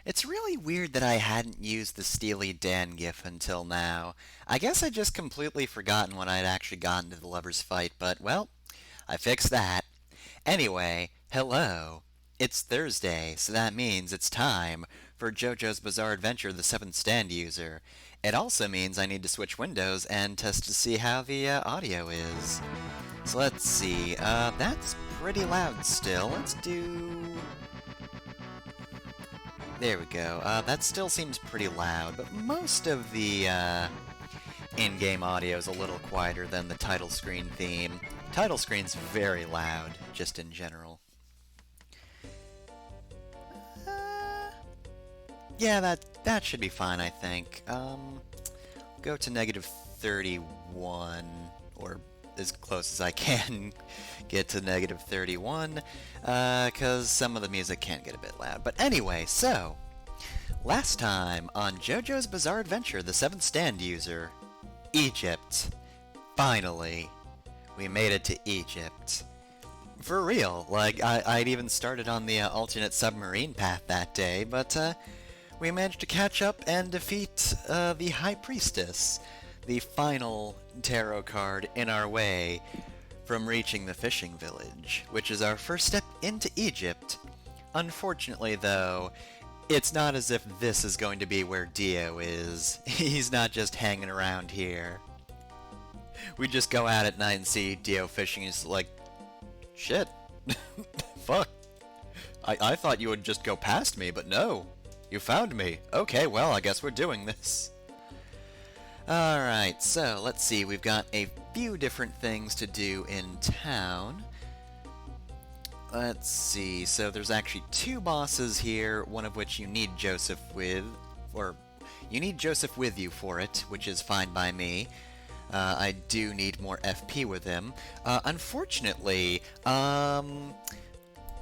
It's really weird that I hadn't used the Steely Dan gif until now. I guess I just completely forgotten when I'd actually gotten to the lovers' fight, but well, I fixed that. Anyway, hello. It's Thursday, so that means it's time for JoJo's Bizarre Adventure the 7th Stand User. It also means I need to switch windows and test to see how the audio is. So let's see, that's pretty loud still. Let's do... There we go. That still seems pretty loud, but most of the in-game audio is a little quieter than the title screen theme. Title screen's very loud, just in general. Yeah, that should be fine, I think. Go to negative 31, or as close as I can get to negative 31, because some of the music can get a bit loud. But anyway, so, last time on JoJo's Bizarre Adventure, the 7th Stand User, Egypt. Finally, we made it to Egypt. For real, like, I'd even started on the alternate submarine path that day, but we managed to catch up and defeat the High Priestess, the final tarot card in our way from reaching the fishing village, which is our first step into Egypt. Unfortunately, though, it's not as if this is going to be where Dio is. He's not just hanging around here. We just go out at night and see Dio fishing. He's like, shit. Fuck. I thought you would just go past me, but no. You found me. Okay, well, I guess we're doing this. Alright, so let's see. We've got a few different things to do in town. Let's see. So there's actually two bosses here, one of which you need Joseph with, or you need Joseph with you for it, which is fine by me. I do need more FP with him. Unfortunately,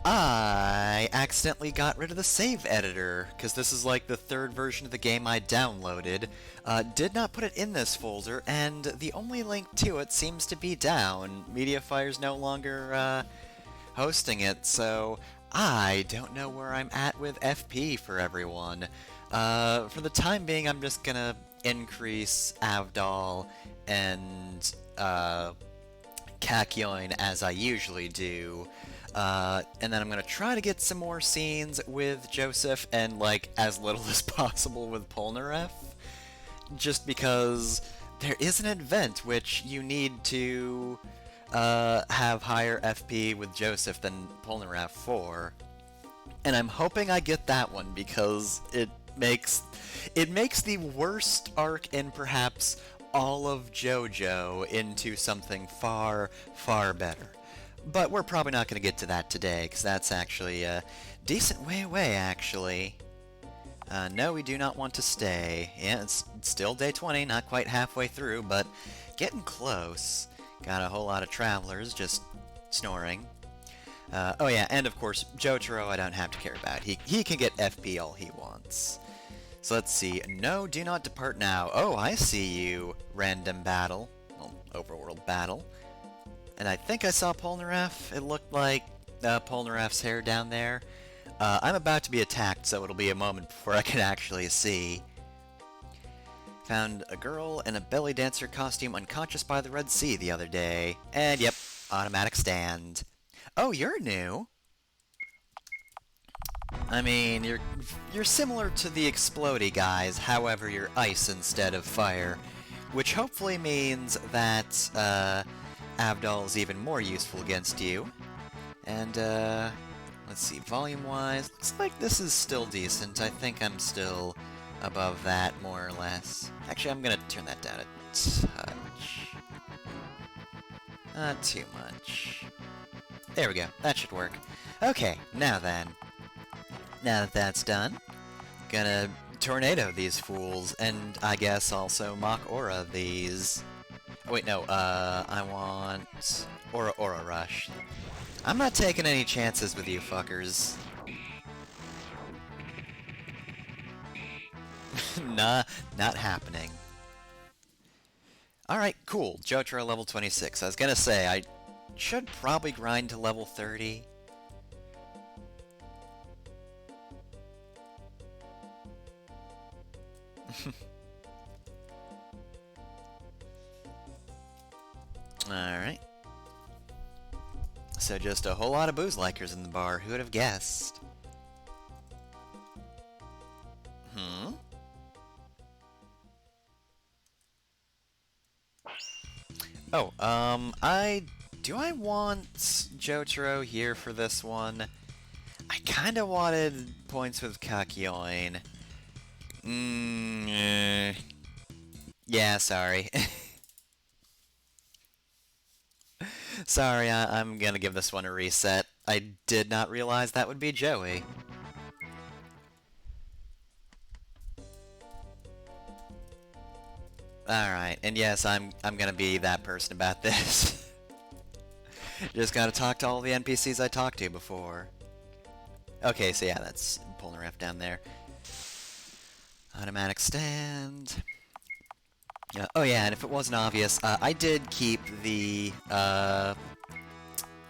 I accidentally got rid of the save editor, because this is like the third version of the game I downloaded. Did not put it in this folder, and the only link to it seems to be down. MediaFire's no longer hosting it, so I don't know where I'm at with FP for everyone. For the time being, I'm just gonna increase Avdol and Kakyoin as I usually do. And then I'm gonna try to get some more scenes with Joseph and, like, as little as possible with Polnareff. Just because there is an event which you need to have higher FP with Joseph than Polnareff for. And I'm hoping I get that one because it makes the worst arc in perhaps all of JoJo into something far, far better. But we're probably not going to get to that today, because that's actually a decent way away, actually. No, we do not want to stay. Yeah, it's still day 20, not quite halfway through, but getting close. Got a whole lot of travelers just snoring. Oh yeah, and of course, Jotaro I don't have to care about. He can get FP all he wants. So let's see. No, do not depart now. Oh, I see you. Random battle. Well, overworld battle. And I think I saw Polnareff. It looked like Polnareff's hair down there. I'm about to be attacked, so it'll be a moment before I can actually see. Found a girl in a belly dancer costume unconscious by the Red Sea the other day. And yep, automatic stand. Oh, you're new. I mean, you're similar to the Explodey guys, however you're ice instead of fire. Which hopefully means that, Avdol is even more useful against you. And, let's see, volume-wise, looks like this is still decent. I think I'm still above that, more or less. Actually, I'm gonna turn that down a touch. Not too much. There we go, that should work. Okay, now then. Now that that's done, gonna tornado these fools, and I guess also Mach Aura these. Oh, wait, no, I want Aura Rush. I'm not taking any chances with you fuckers. Nah, not happening. Alright, cool. Jotaro level 26. I was gonna say, I should probably grind to level 30. Alright. So just a whole lot of booze likers in the bar. Who would have guessed? Hmm? Oh, do I want Jotaro here for this one? I kinda wanted points with Kakyoin. Yeah, sorry. Sorry, I'm gonna give this one a reset. I did not realize that would be Joey. Alright, and yes, I'm gonna be that person about this. Just gotta talk to all the NPCs I talked to before. Okay, so yeah, that's Polnareff down there. Automatic stand. Oh yeah, and if it wasn't obvious, I did keep the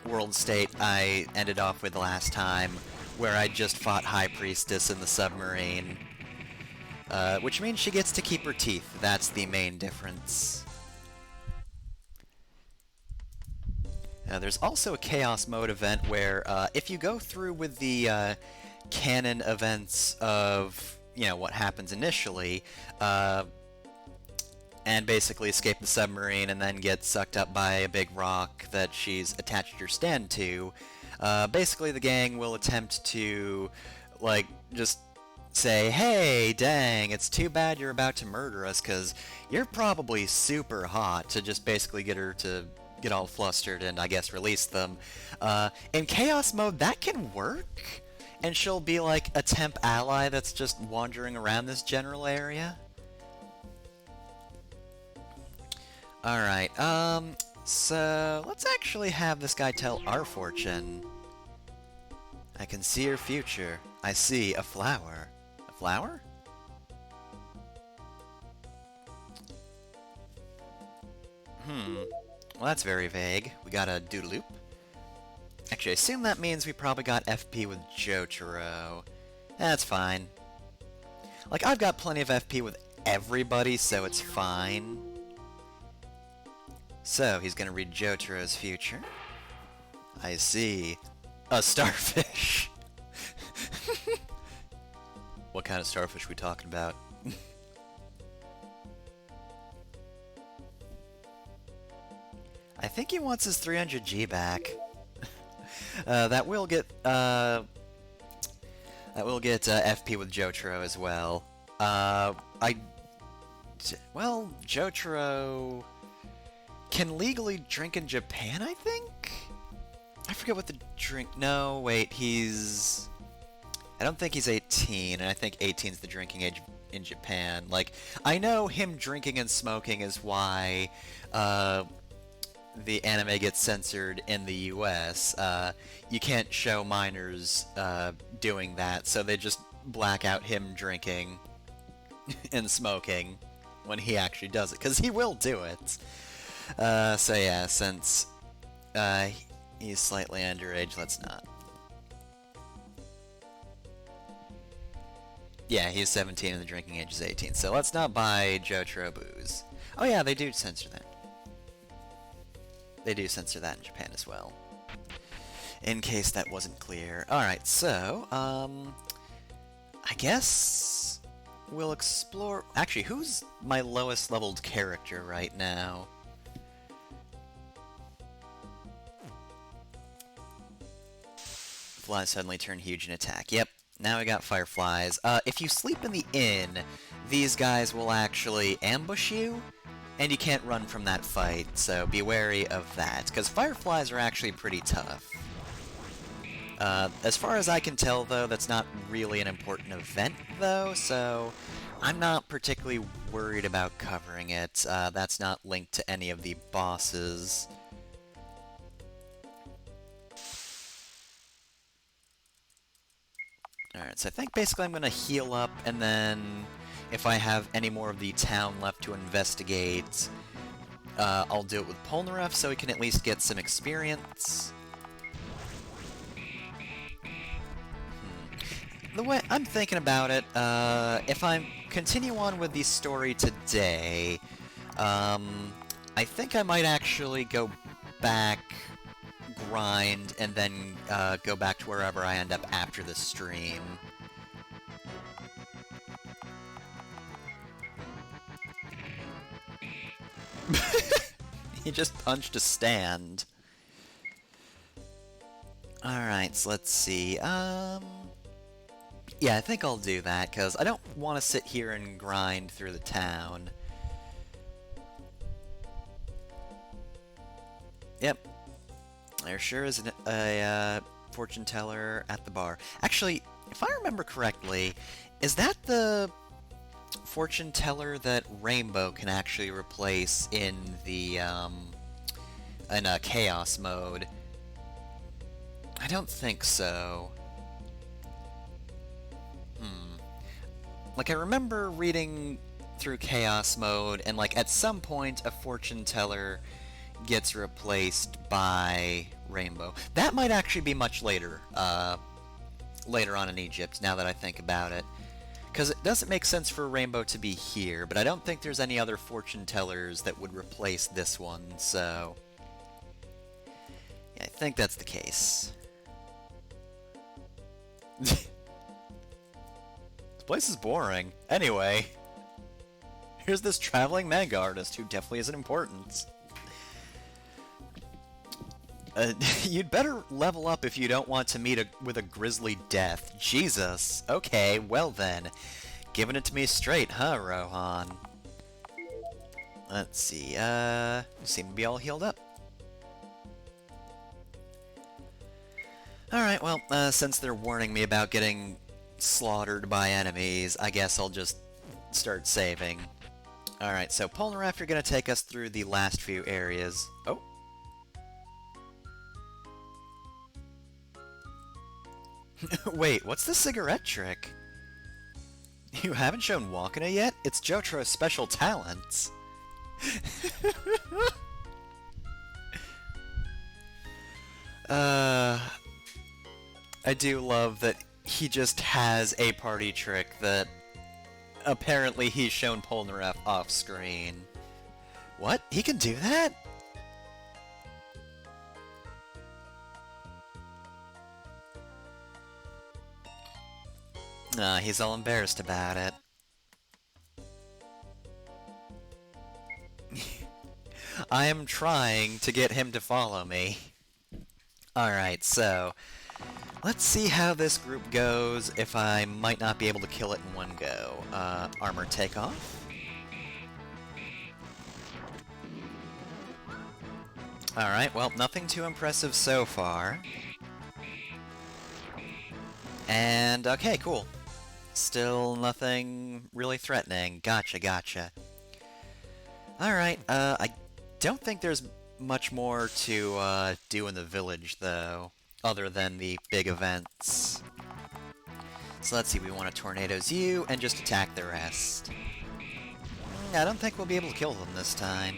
world state I ended off with last time, where I just fought High Priestess in the submarine. Which means she gets to keep her teeth. That's the main difference. There's also a Chaos Mode event where, if you go through with the canon events of, what happens initially, and basically escape the submarine and then get sucked up by a big rock that she's attached her stand to, basically the gang will attempt to, just say, hey, dang, it's too bad you're about to murder us, because you're probably super hot, to just basically get her to get all flustered and, I guess, release them. In Chaos Mode, that can work, and she'll be like a temp ally that's just wandering around this general area. Alright, so let's actually have this guy tell our fortune. I can see your future. I see a flower. A flower? Well, that's very vague. We got a doodaloop. Actually, I assume that means we probably got FP with Jotaro. That's fine. Like, I've got plenty of FP with everybody, so it's fine. So, he's gonna read Jotaro's future. I see. A starfish. What kind of starfish we talking about? I think he wants his 300G back. That will get FP with Jotaro as well. Well, Jotaro can legally drink in Japan, I think? I forget what the drink... No, wait, he's... I don't think he's 18, and I think 18's the drinking age in Japan. Like, I know him drinking and smoking is why, the anime gets censored in the US. You can't show minors, doing that, so they just black out him drinking and smoking when he actually does it, because he will do it. So yeah, since, he's slightly underage, let's not. Yeah, he's 17 and the drinking age is 18, so let's not buy Jotaro booze. Oh yeah, they do censor that. They do censor that in Japan as well. In case that wasn't clear. Alright, so, I guess we'll explore... Actually, who's my lowest leveled character right now? Flies suddenly turn huge and attack. Yep, now we got Fireflies. If you sleep in the inn, these guys will actually ambush you, and you can't run from that fight, so be wary of that, because Fireflies are actually pretty tough. As far as I can tell, though, that's not really an important event, though, so I'm not particularly worried about covering it. That's not linked to any of the bosses. Alright, so I think basically I'm gonna heal up, and then if I have any more of the town left to investigate, I'll do it with Polnareff so we can at least get some experience. The way I'm thinking about it, continue on with the story today, I think I might actually go back, grind, and then go back to wherever I end up after the stream. He just punched a stand. Alright, so let's see. Yeah, I think I'll do that, because I don't want to sit here and grind through the town. Yep. There sure is a fortune teller at the bar. Actually, if I remember correctly, is that the fortune teller that Rainbow can actually replace in the, in a chaos mode? I don't think so. Like, I remember reading through chaos mode, and like, at some point, a fortune teller gets replaced by Rainbow. That might actually be much later, later on in Egypt, now that I think about it. Because it doesn't make sense for Rainbow to be here, but I don't think there's any other fortune tellers that would replace this one, so... yeah, I think that's the case. This place is boring. Anyway, here's this traveling manga artist who definitely isn't important. You'd better level up if you don't want to meet with a grisly death. Jesus. Okay, well then. Giving it to me straight, huh, Rohan? Let's see, you seem to be all healed up. Alright, well, since they're warning me about getting slaughtered by enemies, I guess I'll just start saving. Alright, so Polnareff, you're gonna take us through the last few areas. Oh. Wait, what's the cigarette trick? You haven't shown Wakana yet? It's Jotro's special talents. I do love that he just has a party trick that apparently he's shown Polnareff off screen. What? He can do that? He's all embarrassed about it. I am trying to get him to follow me. Alright, so... let's see how this group goes, if I might not be able to kill it in one go. Armor takeoff. Alright, well, nothing too impressive so far. And, okay, cool. Still nothing really threatening. Gotcha, gotcha. Alright, I don't think there's much more to do in the village, though, other than the big events. So let's see, we want to Tornadoes you, and just attack the rest. I don't think we'll be able to kill them this time.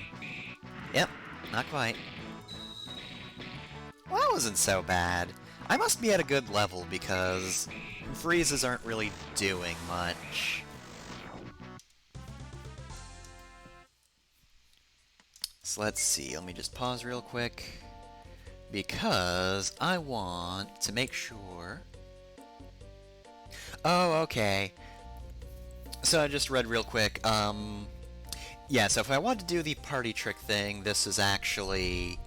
Yep, not quite. Well, that wasn't so bad. I must be at a good level, because freezes aren't really doing much. So let's see, let me just pause real quick, because I want to make sure... oh, okay. So I just read real quick, yeah, so if I want to do the party trick thing, this is actually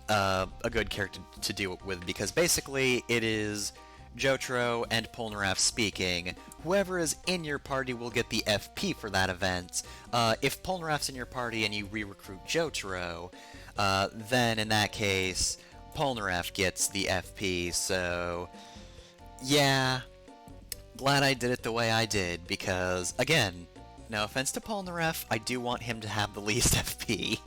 a good character to do it with, because basically it is Jotaro and Polnareff speaking. Whoever is in your party will get the FP for that event. If Polnareff's in your party and you re-recruit Jotaro, then in that case, Polnareff gets the FP, so... yeah, glad I did it the way I did, because, again, no offense to Polnareff, I do want him to have the least FP.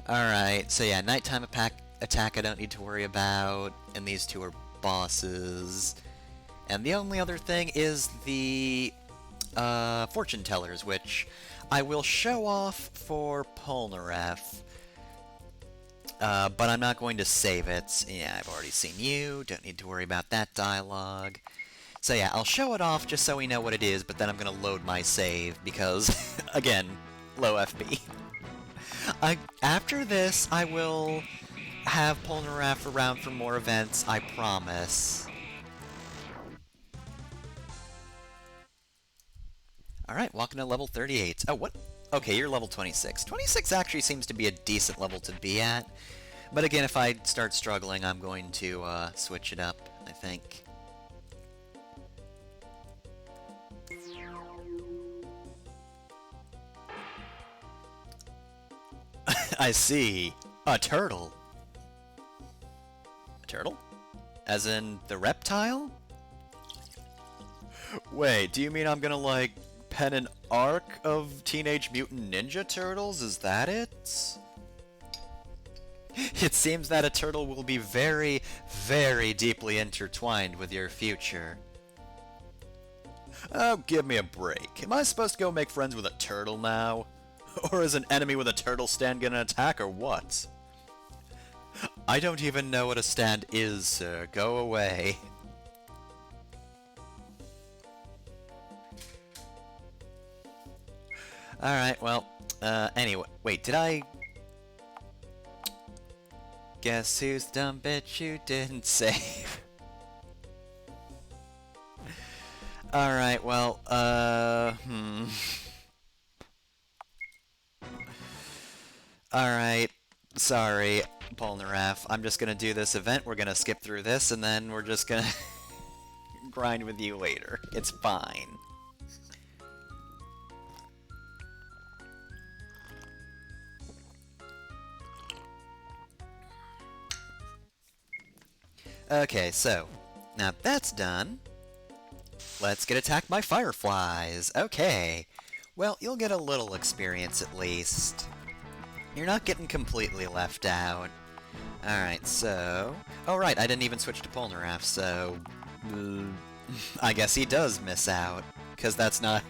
Alright, so yeah, nighttime attack I don't need to worry about, and these two are bosses. And the only other thing is the fortune tellers, which I will show off for Polnareff, but I'm not going to save it. Yeah, I've already seen you, don't need to worry about that dialogue. So yeah, I'll show it off just so we know what it is, but then I'm gonna load my save because, again, low FP. After this, I will have Polnareff around for more events, I promise. Alright, walking to level 38. Oh, what? Okay, you're level 26. 26 actually seems to be a decent level to be at. But again, if I start struggling, I'm going to switch it up, I think. I see. A turtle. A turtle? As in the reptile? Wait, do you mean I'm gonna, like, pen an arc of Teenage Mutant Ninja Turtles? Is that it? It seems that a turtle will be very, very deeply intertwined with your future. Oh, give me a break. Am I supposed to go make friends with a turtle now? Or is an enemy with a turtle stand gonna attack, or what? I don't even know what a stand is, sir. Go away. Alright, well, anyway. Wait, did I... Guess who's the dumb bitch you didn't save? Alright, well, Alright, sorry, Polnareff. I'm just gonna do this event, we're gonna skip through this, and then we're just gonna grind with you later. It's fine. Okay, so, now that's done. Let's get attacked by Fireflies. Okay. Well, you'll get a little experience at least. You're not getting completely left out. Alright, so... Oh, right, I didn't even switch to Polnareff, so... I guess he does miss out. Because that's not...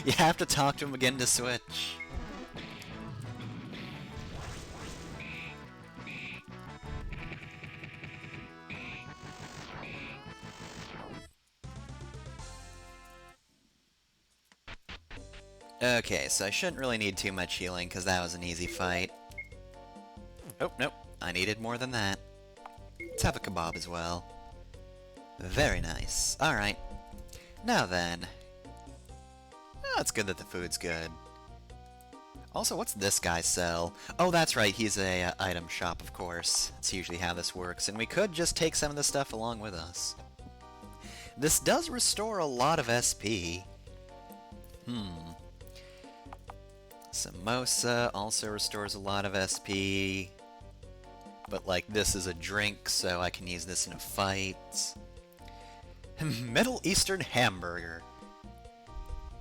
You have to talk to him again to switch. Okay, so I shouldn't really need too much healing, because that was an easy fight. Oh, nope. I needed more than that. Let's have a kebab as well. Very nice. Alright. Now then. Oh, it's good that the food's good. Also, what's this guy sell? Oh, that's right, he's a item shop, of course. That's usually how this works, and we could just take some of the stuff along with us. This does restore a lot of SP. Samosa also restores a lot of SP. But, like, this is a drink, so I can use this in a fight. Middle Eastern hamburger.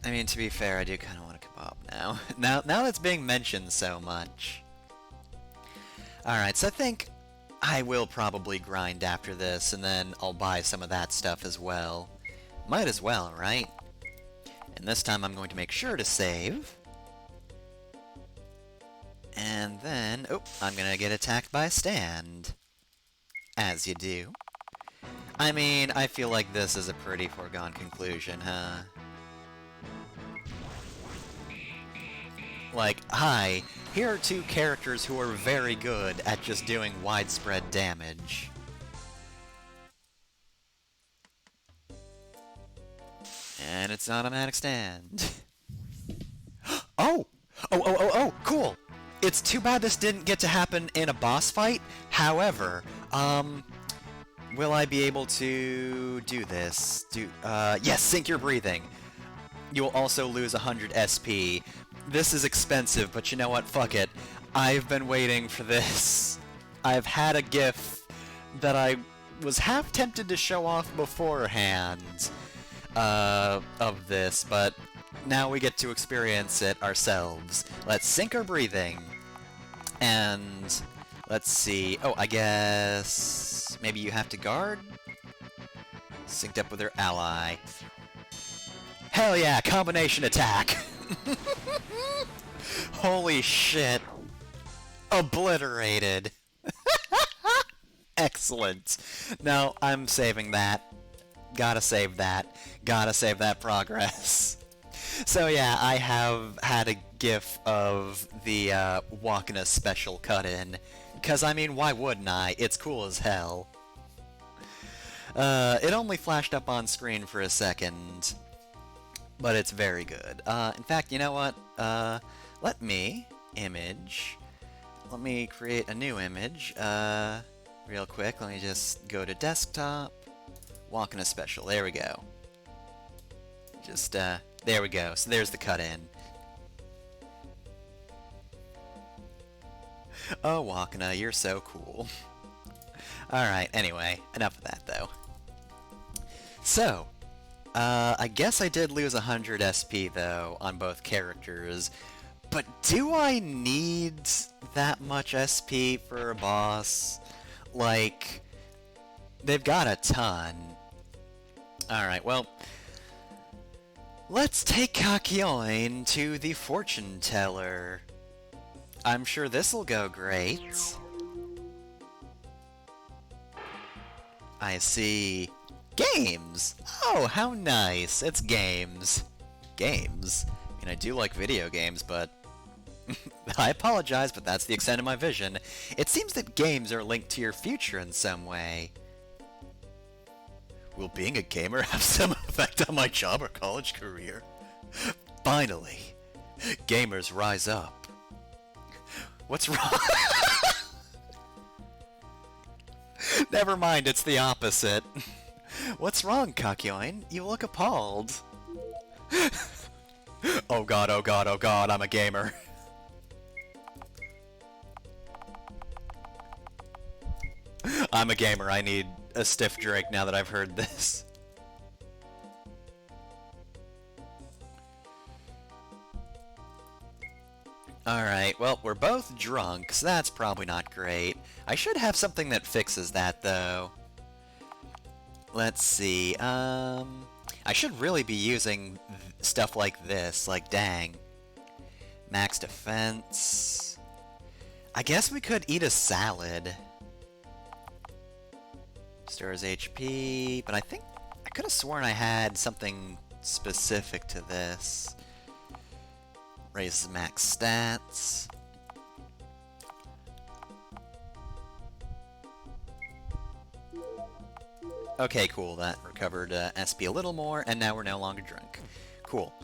I mean, to be fair, I do kind of want a kebab now. Now that's being mentioned so much. Alright, so I think I will probably grind after this, and then I'll buy some of that stuff as well. Might as well, right? And this time I'm going to make sure to save. And then, oh, I'm gonna get attacked by a stand. As you do. I mean, I feel like this is a pretty foregone conclusion, huh? Like, hi, here are two characters who are very good at just doing widespread damage. And it's an automatic stand. Oh! Oh, cool! It's too bad this didn't get to happen in a boss fight. However, will I be able to do this? Yes, sync your breathing. You will also lose 100 SP. This is expensive, but you know what? Fuck it. I've been waiting for this. I've had a GIF that I was half tempted to show off beforehand of this, but now we get to experience it ourselves. Let's sync our breathing. And let's see. Oh, I guess maybe you have to guard? Synced up with her ally. Hell yeah, combination attack! Holy shit. Obliterated. Excellent. No, I'm saving that. Gotta save that. Gotta save that progress. So yeah, I have had a gif of the Wakana special cut in. Because, I mean, why wouldn't I? It's cool as hell. It only flashed up on screen for a second, but it's very good. In fact, you know what? Let me create a new image, real quick. Let me just go to desktop, walk in a special. There we go. Just, there we go. So there's the cut-in. Oh, Wakana, you're so cool. Alright, anyway, enough of that, though. So, I guess I did lose 100 SP, though, on both characters. But do I need that much SP for a boss? Like, they've got a ton. Alright, well, let's take Kakyoin to the fortune teller. I'm sure this'll go great. I see. Games! Oh, how nice! It's games. Games? I mean, I do like video games, but... I apologize, but that's the extent of my vision. It seems that games are linked to your future in some way. Will being a gamer have some effect on my job or college career? Finally! Gamers rise up. What's wrong? Never mind, it's the opposite. What's wrong, Kakyoin? You look appalled. Oh god, oh god, oh god, I'm a gamer. I'm a gamer, I need a stiff drink now that I've heard this. Alright, well, we're both drunk, so that's probably not great. I should have something that fixes that, though. Let's see, I should really be using stuff like this, like, dang. Max defense... I guess we could eat a salad. Restores HP, but I think... I could have sworn I had something specific to this. Raises max stats. Okay, cool. That recovered SP a little more, and now we're no longer drunk. Cool.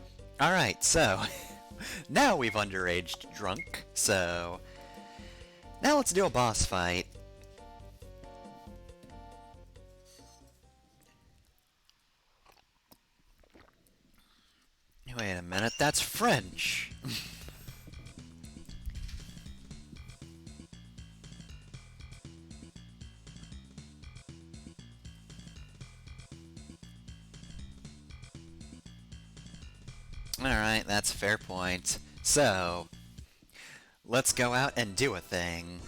Alright, so... now we've underaged drunk, so... now let's do a boss fight. Wait a minute, that's French! Alright, that's a fair point. So, let's go out and do a thing.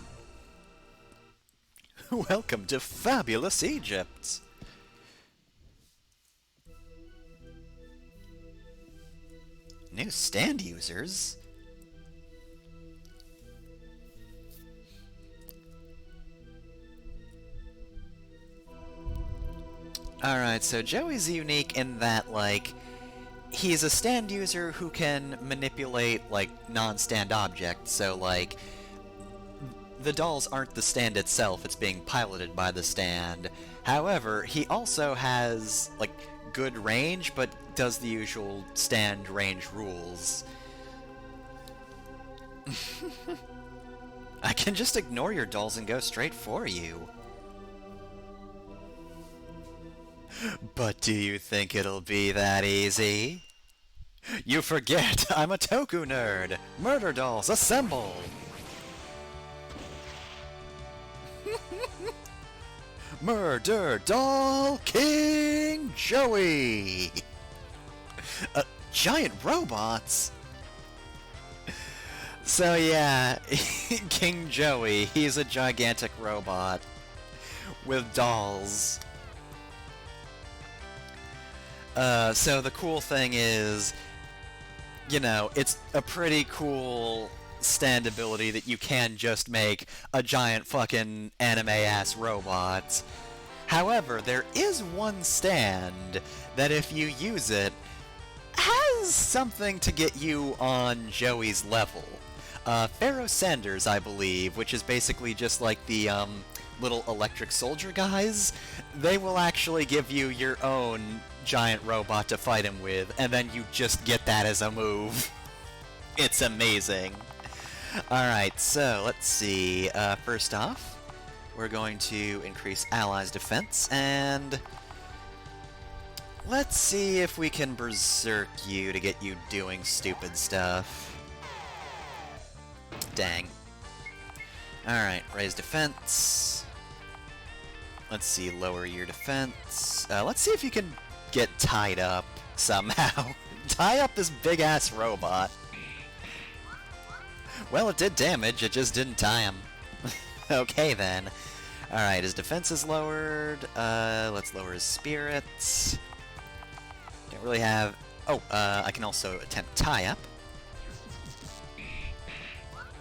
Welcome to fabulous Egypt! New stand users? Alright, so Joey's unique in that, like, he's a stand user who can manipulate, like, non-stand objects, so, like, the dolls aren't the stand itself, it's being piloted by the stand. However, he also has, like, good range, but does the usual stand range rules. I can just ignore your dolls and go straight for you. But do you think it'll be that easy? You forget, I'm a Toku nerd! Murderdolls, assemble! Murderdoll King Joey! Giant robots? So yeah, King Joey, he's a gigantic robot with dolls. So the cool thing is, you know, it's a pretty cool stand ability that you can just make a giant fucking anime-ass robot. However, there is one stand that if you use it, has something to get you on Joey's level. Pharaoh Sanders, I believe, which is basically just like the little electric soldier guys. They will actually give you your own giant robot to fight him with, and then you just get that as a move. It's amazing. Alright, so let's see. First off, we're going to increase allies' defense, and let's see if we can berserk you to get you doing stupid stuff. Dang. Alright, raise defense. Let's see, lower your defense. Let's see if you can get tied up somehow. Tie up this big-ass robot. Well, it did damage, it just didn't tie him. Okay, then. Alright, his defense is lowered. Let's lower his spirits. Don't really have... Oh, I can also attempt tie-up.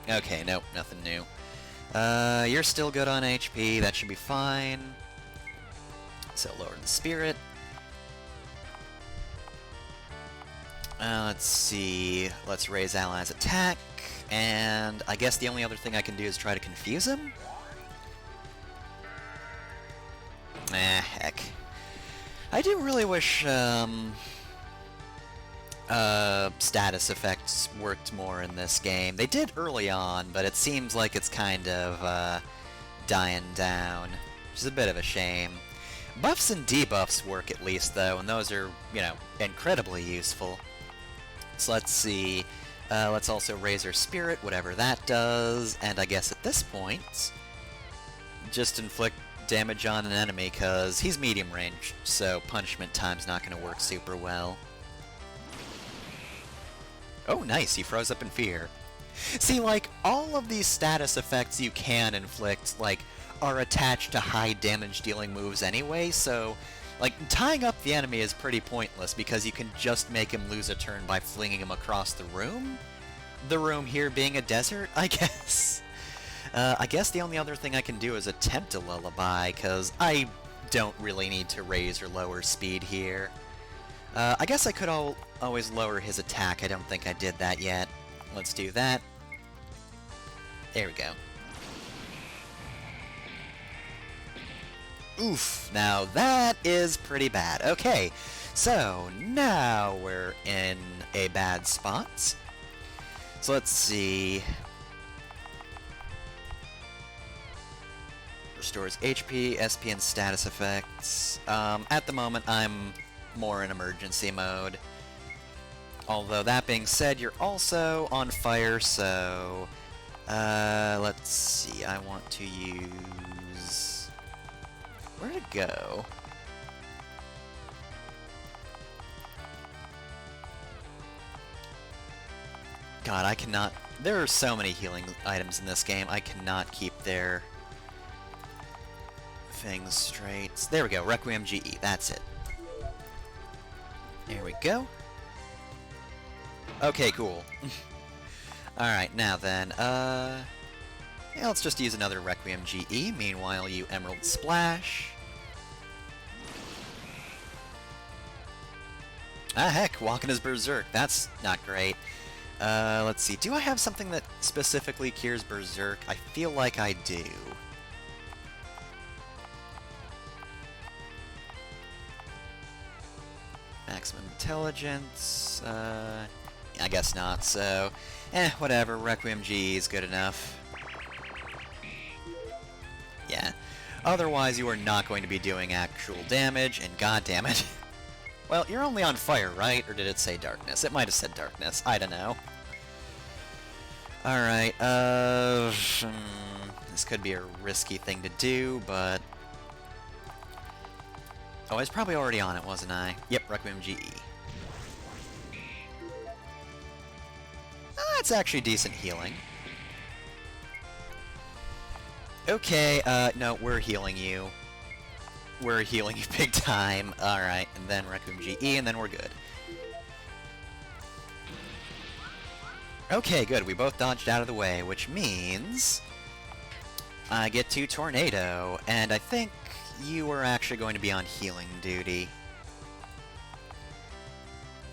Okay, nope, nothing new. You're still good on HP, that should be fine. So lower the spirit. Let's see, let's raise allies' attack, and I guess the only other thing I can do is try to confuse him? Heck. I do really wish, status effects worked more in this game. They did early on, but it seems like it's kind of, dying down, which is a bit of a shame. Buffs and debuffs work at least, though, and those are, you know, incredibly useful. So let's see, let's also raise our spirit, whatever that does, and I guess at this point, just inflict damage on an enemy, because he's medium range, so punishment time's not going to work super well. Oh, nice, he froze up in fear. See, like, all of these status effects you can inflict, like, are attached to high damage dealing moves anyway, so, like, tying up the enemy is pretty pointless because you can just make him lose a turn by flinging him across the room? The room here being a desert, I guess? I guess the only other thing I can do is attempt a lullaby, because I don't really need to raise or lower speed here. I guess I could always lower his attack. I don't think I did that yet. Let's do that. There we go. Oof, now that is pretty bad. Okay, so now we're in a bad spot. So let's see. Restores HP, SP, and status effects. At the moment, I'm more in emergency mode. Although, that being said, you're also on fire, so... let's see, I want to use... Where'd it go? God, I cannot... There are so many healing items in this game, I cannot keep their things straight. There we go, Requiem GE, that's it. There we go. Okay, cool. Alright, now then, yeah, let's just use another Requiem GE. Meanwhile, you Emerald Splash. Ah, heck, walking as Berserk. That's not great. Let's see. Do I have something that specifically cures Berserk? I feel like I do. Maximum Intelligence, I guess not, so... whatever, Requiem GE is good enough. Yeah. Otherwise, you are not going to be doing actual damage, and goddammit. Well, you're only on fire, right? Or did it say darkness? It might have said darkness. I don't know. Alright, this could be a risky thing to do, but... Oh, I was probably already on it, wasn't I? Yep, Requiem GE. That's actually decent healing. Okay, no, we're healing you. We're healing you big time. Alright, and then Requiem GE, and then we're good. Okay, good. We both dodged out of the way, which means I get to Tornado, and I think you are actually going to be on healing duty.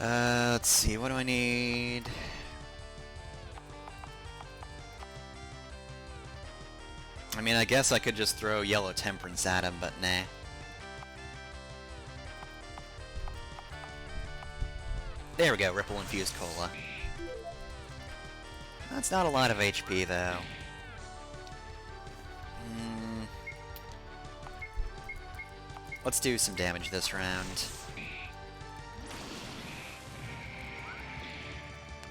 Let's see, what do I need? I mean, I guess I could just throw Yellow Temperance at him, but nah. There we go, Ripple Infused Cola. That's not a lot of HP, though. Let's do some damage this round.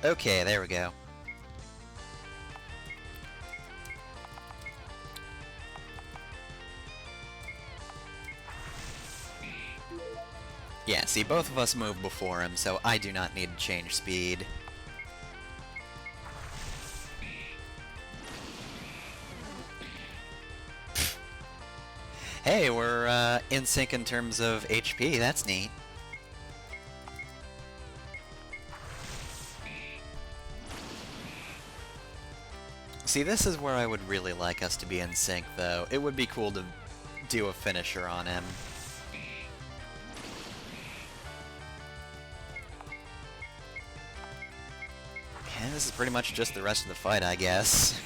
Okay, there we go. Yeah, see, both of us moved before him, so I do not need to change speed. Hey, we're in sync in terms of HP, that's neat. See, this is where I would really like us to be in sync, though. It would be cool to do a finisher on him. And this is pretty much just the rest of the fight, I guess.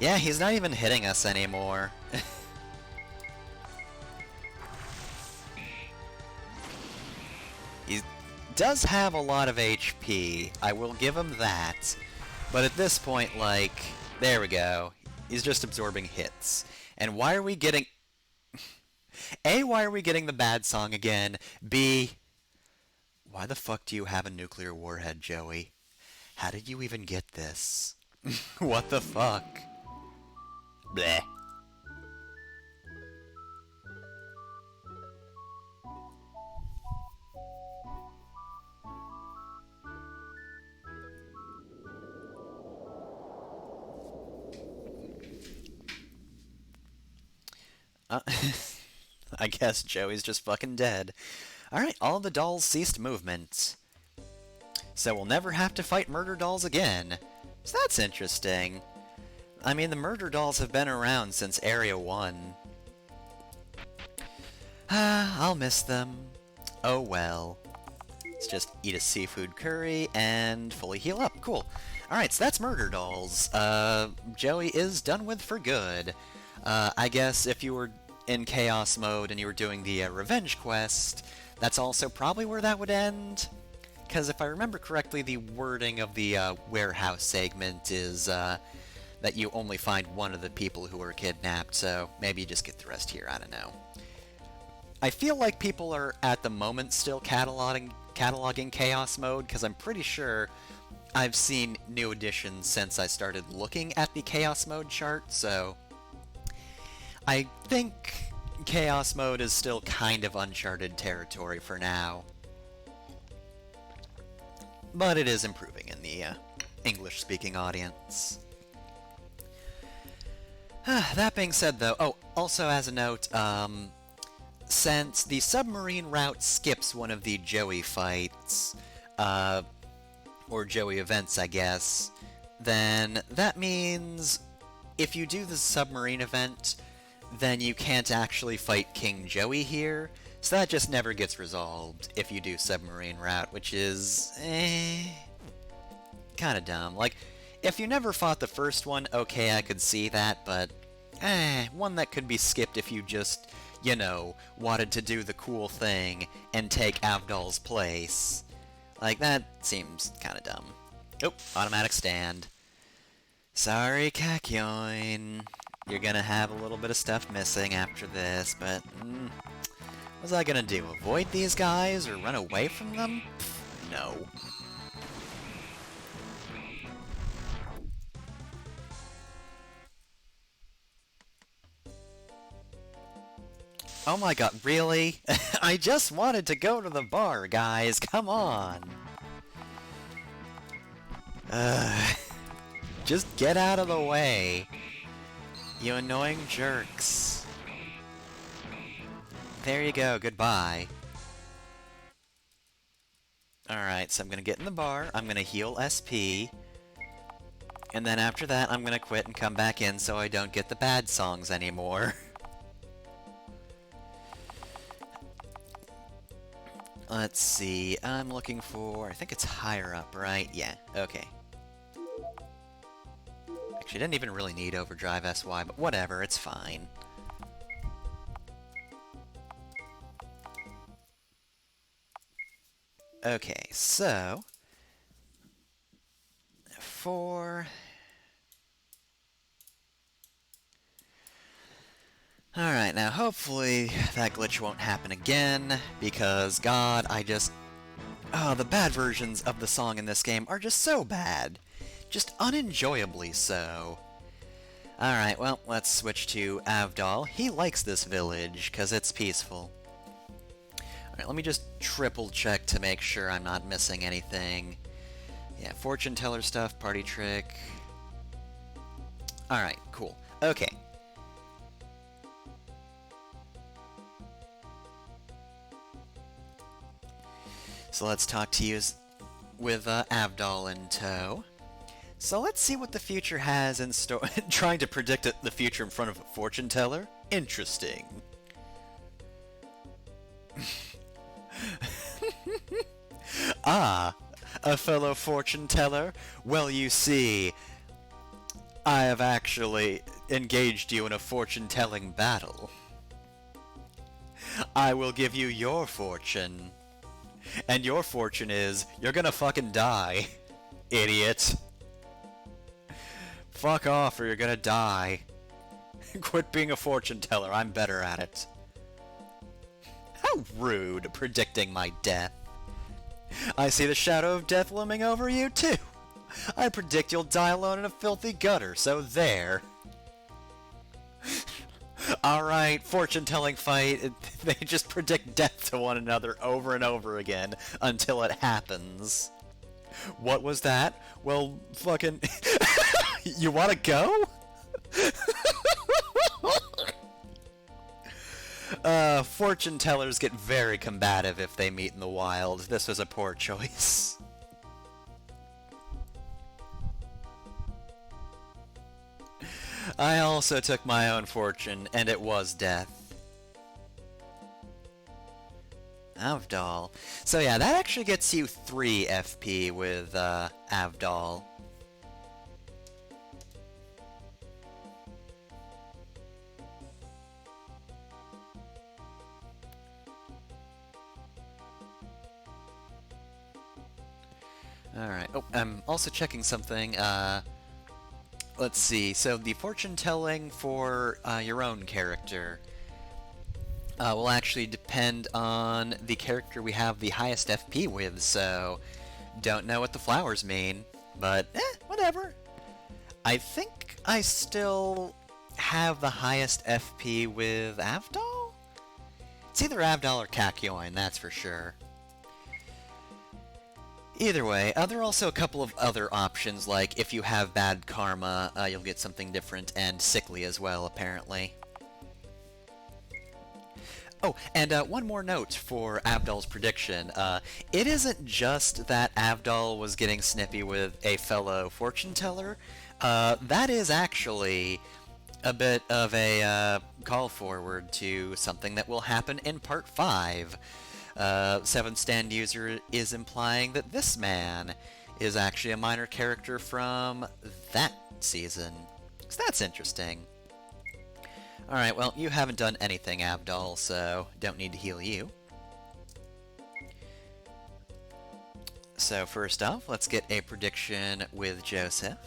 Yeah, he's not even hitting us anymore. He does have a lot of HP, I will give him that. But at this point, like, there we go. He's just absorbing hits. And why are we getting... A, why are we getting the bad song again? B, why the fuck do you have a nuclear warhead, Joey? How did you even get this? What the fuck? Bleh. I guess Joey's just fucking dead. Alright, all the dolls ceased movement. So we'll never have to fight Murderdolls again. So that's interesting. I mean, the Murderdolls have been around since Area 1. I'll miss them. Oh well. Let's just eat a seafood curry and fully heal up. Cool. Alright, so that's Murderdolls. Joey is done with for good. I guess if you were in Chaos Mode and you were doing the Revenge Quest, that's also probably where that would end. Because if I remember correctly, the wording of the warehouse segment is that you only find one of the people who were kidnapped, so maybe you just get the rest here, I don't know. I feel like people are, at the moment, still cataloging Chaos Mode, because I'm pretty sure I've seen new additions since I started looking at the Chaos Mode chart, so I think Chaos Mode is still kind of uncharted territory for now. But it is improving in the English-speaking audience. That being said, though, oh, also as a note, since the submarine route skips one of the Joey fights, or Joey events, I guess, then that means if you do the submarine event, then you can't actually fight King Joey here, so that just never gets resolved if you do submarine route, which is, kinda dumb. Like, if you never fought the first one, okay, I could see that, but, one that could be skipped if you just, you know, wanted to do the cool thing and take Avdol's place. Like, that seems kinda dumb. Oh, automatic stand. Sorry, Kakyoin. You're gonna have a little bit of stuff missing after this, but, what was I gonna do? Avoid these guys or run away from them? Pfft, no. Oh my god, really? I just wanted to go to the bar, guys, come on! Just get out of the way, you annoying jerks. There you go, goodbye. Alright, so I'm gonna get in the bar, I'm gonna heal SP. And then after that, I'm gonna quit and come back in so I don't get the bad songs anymore. Let's see, I'm looking for... I think it's higher up, right? Yeah, okay. Actually, I didn't even really need Overdrive SY, but whatever, it's fine. Okay, so... for... Alright, now hopefully that glitch won't happen again, because god, oh, the bad versions of the song in this game are just so bad. Just unenjoyably so. Alright, well, let's switch to Avdol. He likes this village, because it's peaceful. Alright, let me just triple check to make sure I'm not missing anything. Yeah, fortune teller stuff, party trick. Alright, cool. Okay. So let's talk to you with Avdol in tow. So let's see what the future has in store. Trying to predict the future in front of a fortune teller? Interesting. Ah, a fellow fortune teller? Well, you see, I have actually engaged you in a fortune-telling battle. I will give you your fortune. And your fortune is, you're gonna fucking die, idiot. Fuck off or you're gonna die. Quit being a fortune teller, I'm better at it. How rude, predicting my death. I see the shadow of death looming over you, too. I predict you'll die alone in a filthy gutter, so there. Alright, fortune-telling fight. They just predict death to one another over and over again until it happens. What was that? Well, fucking... You wanna go? Fortune tellers get very combative if they meet in the wild. This was a poor choice. I also took my own fortune, and it was death. Avdol. So yeah, that actually gets you 3 FP with Avdol. Alright. Oh, I'm also checking something. Let's see. So the fortune telling for your own character will actually depend on the character we have the highest FP with, so don't know what the flowers mean, but whatever. I think I still have the highest FP with Avdol? It's either Avdol or Kakyoin, that's for sure. Either way, there are also a couple of other options, like if you have bad karma, you'll get something different, and sickly as well, apparently. Oh, and one more note for Avdol's prediction. It isn't just that Avdol was getting snippy with a fellow fortune teller. That is actually a bit of a call forward to something that will happen in Part 5. 7th Stand user is implying that this man is actually a minor character from that season. So that's interesting. Alright, well, you haven't done anything, Avdol, so don't need to heal you. So first off, let's get a prediction with Joseph.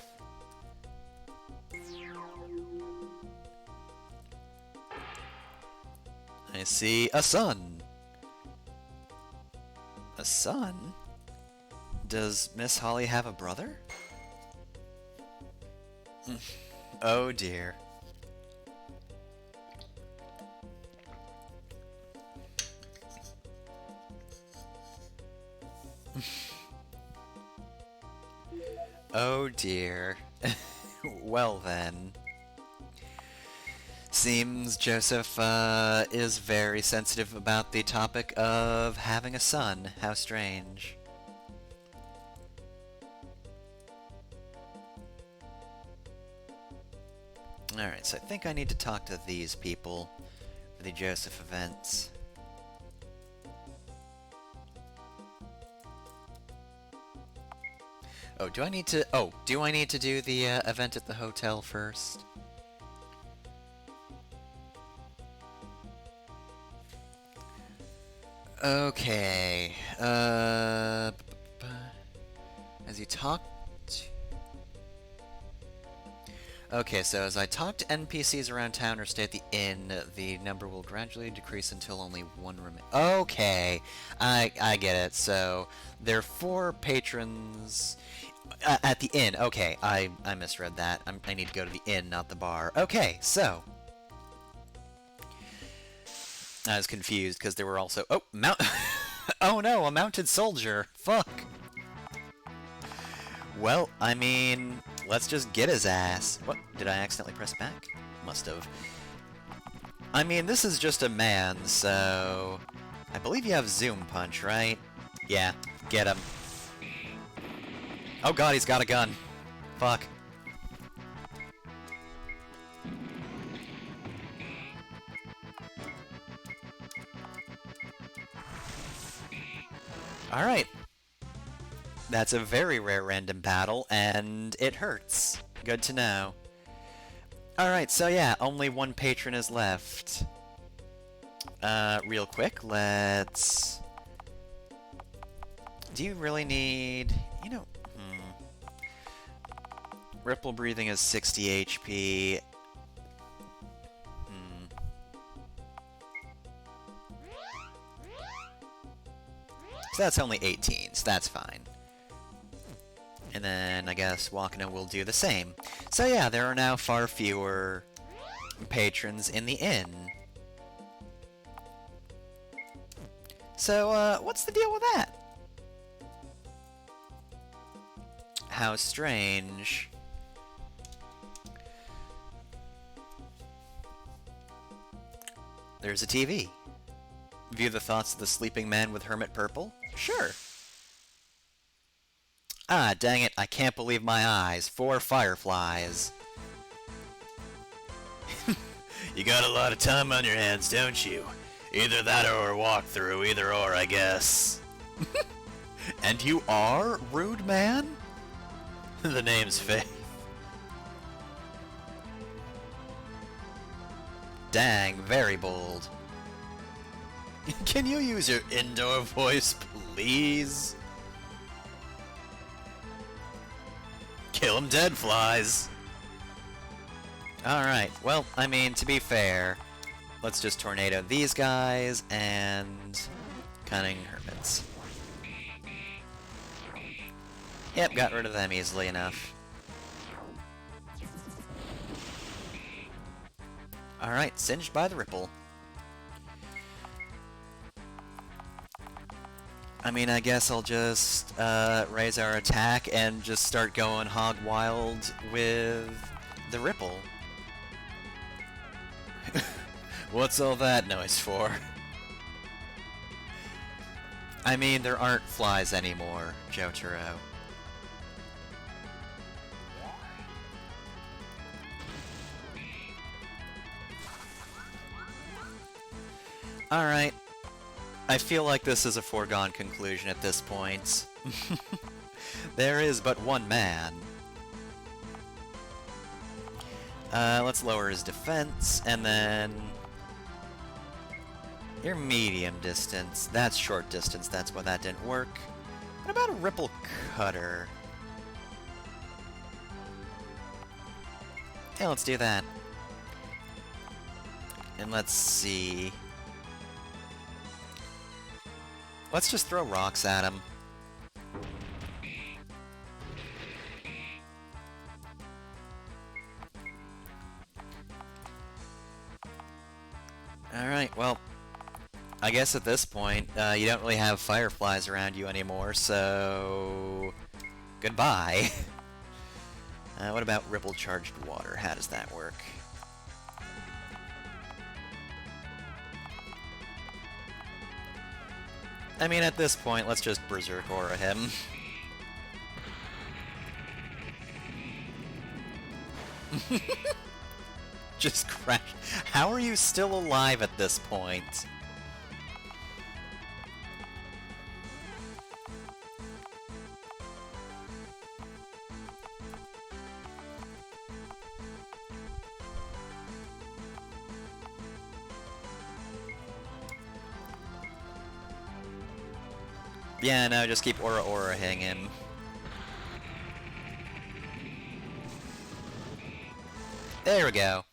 I see a son. A son? Does Miss Holly have a brother? Oh dear. Oh dear. Well then. Seems Joseph is very sensitive about the topic of having a son. How strange. Alright, so I think I need to talk to these people for the Joseph events. Oh, do I need to... Oh, do I need to do the event at the hotel first? Okay, as you talk to... Okay, so as I talk to NPCs around town or stay at the inn, the number will gradually decrease until only one remains. Okay, I get it. So, there are 4 patrons at the inn. Okay, I misread that. I need to go to the inn, not the bar. Okay, so... I was confused because there were also... Oh, oh no, a mounted soldier! Fuck! Well, I mean, let's just get his ass. What? Did I accidentally press back? Must have. I mean, this is just a man, so... I believe you have Zoom Punch, right? Yeah, get him. Oh god, he's got a gun. Fuck. Alright. That's a very rare random battle, and it hurts. Good to know. Alright, so yeah, only 1 patron is left. Real quick, let's... Do you really need... You know... Ripple breathing is 60 HP. So that's only 18, so that's fine. And then, I guess, Wakana will do the same. So yeah, there are now far fewer patrons in the inn. So, what's the deal with that? How strange. There's a TV. View the thoughts of the sleeping man with hermit purple? Sure. Ah, dang it, I can't believe my eyes. 4 Fireflies. You got a lot of time on your hands, don't you? Either that or a walkthrough, either or, I guess. And you are, rude man? The name's Faith. Dang, very bold. Can you use your indoor voice, please? Kill 'em dead, flies! Alright, well, I mean, to be fair, let's just tornado these guys, and... Cunning hermits. Yep, got rid of them easily enough. Alright, singed by the ripple. I mean, I guess I'll just raise our attack and just start going hog wild with the ripple. What's all that noise for? I mean, there aren't flies anymore, Jotaro. Alright. I feel like this is a foregone conclusion at this point. There is but one man. Let's lower his defense, and then... You're medium distance. That's short distance, that's why that didn't work. What about a ripple cutter? Yeah, let's do that. And let's see... Let's just throw rocks at him. Alright, well, I guess at this point, you don't really have fireflies around you anymore, so... Goodbye. What about ripple-charged water? How does that work? I mean, at this point, let's just Berserk Aura him. just crashed. How are you still alive at this point? Yeah, no, just keep Aura hanging. There we go.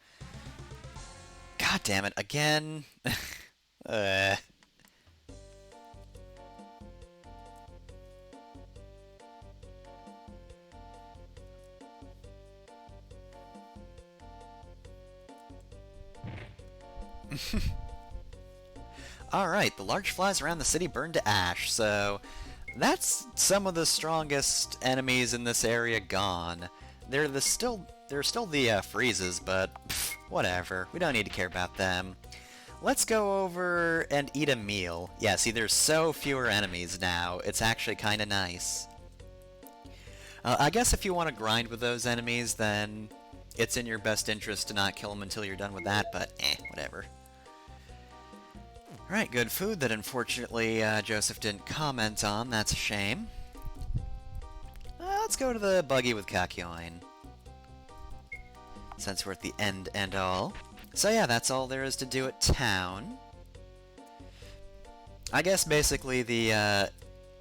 God damn it, again? uh. Alright, the large flies around the city burned to ash, so that's some of the strongest enemies in this area gone. They're still the freezes, but pff, whatever. We don't need to care about them. Let's go over and eat a meal. Yeah, see, there's so fewer enemies now. It's actually kind of nice. I guess if you want to grind with those enemies, then it's in your best interest to not kill them until you're done with that, but whatever. Alright, good food that unfortunately Joseph didn't comment on. That's a shame. Let's go to the buggy with Kakyoin, since we're at the end all. So yeah, that's all there is to do at town. I guess basically the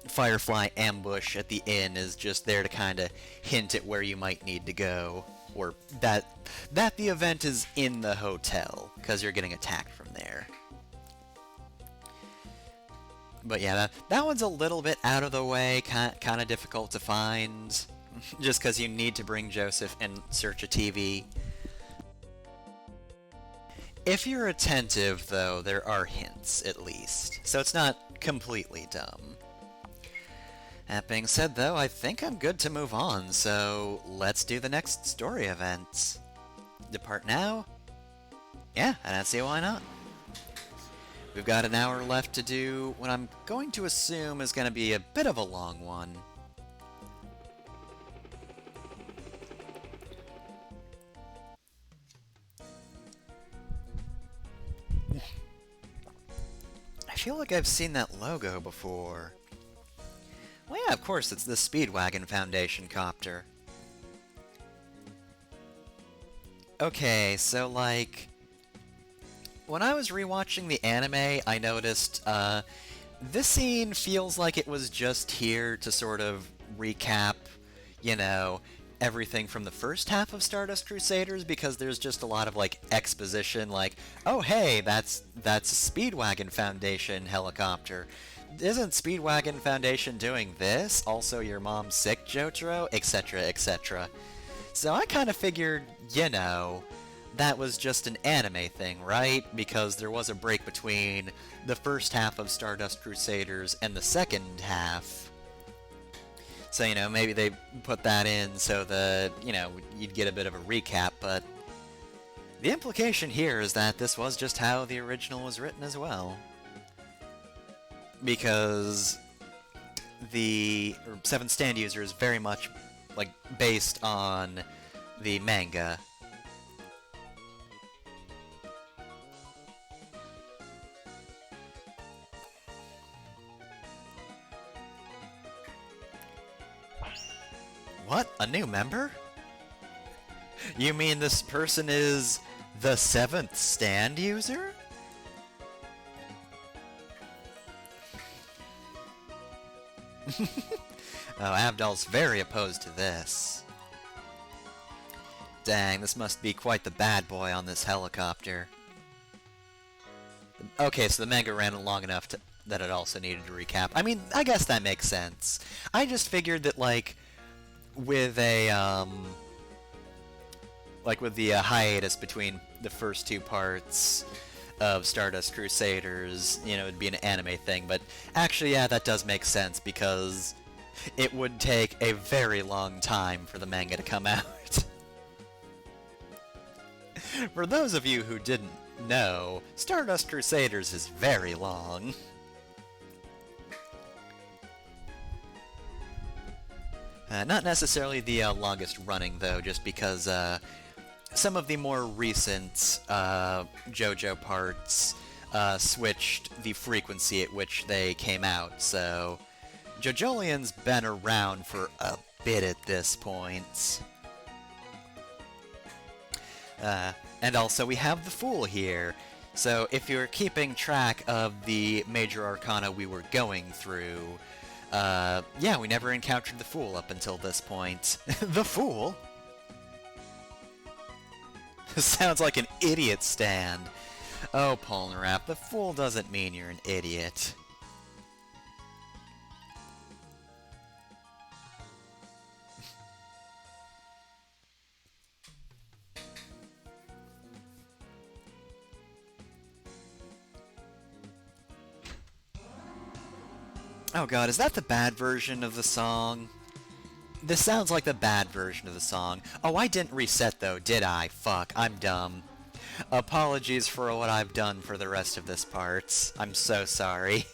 Firefly ambush at the inn is just there to kind of hint at where you might need to go, or that the event is in the hotel, because you're getting attacked from there. But yeah, that one's a little bit out of the way, kind of difficult to find, just because you need to bring Joseph and search a TV. If you're attentive, though, there are hints, at least, so it's not completely dumb. That being said, though, I think I'm good to move on, so let's do the next story event. Depart now? Yeah, I don't see why not. We've got an hour left to do what I'm going to assume is going to be a bit of a long one. I feel like I've seen that logo before. Well, yeah, of course, it's the Speedwagon Foundation copter. Okay, so, like, when I was rewatching the anime, I noticed, this scene feels like it was just here to sort of recap, you know, everything from the first half of Stardust Crusaders, because there's just a lot of, like, exposition, like, oh, hey, that's a Speedwagon Foundation helicopter. Isn't Speedwagon Foundation doing this? Also, your mom's sick, Jotaro? Etc., etc. So I kind of figured, you know, that was just an anime thing, right? Because there was a break between the first half of Stardust Crusaders and the second half. So, you know, maybe they put that in so that, you know, you'd get a bit of a recap, but the implication here is that this was just how the original was written as well. Because the Seven Stand User is very much, like, based on the manga. What? A new member? You mean this person is the Seventh Stand User? Oh, Abdal's very opposed to this. Dang, this must be quite the bad boy on this helicopter. Okay, so the manga ran long enough that it also needed to recap. I mean, I guess that makes sense. I just figured that, like, with a, with the hiatus between the first two parts of Stardust Crusaders, you know, it'd be an anime thing, but actually, yeah, that does make sense, because it would take a very long time for the manga to come out. For those of you who didn't know, Stardust Crusaders is very long. Not necessarily the longest running, though, just because some of the more recent JoJo parts switched the frequency at which they came out, so JoJolian's been around for a bit at this point. And also we have the Fool here. So if you're keeping track of the major arcana we were going through, yeah, we never encountered the Fool up until this point. The Fool? Sounds like an idiot stand. Oh, Polnareff, the Fool doesn't mean you're an idiot. Oh god, is that the bad version of the song? This sounds like the bad version of the song. Oh, I didn't reset though, did I? Fuck, I'm dumb. Apologies for what I've done for the rest of this part. I'm so sorry.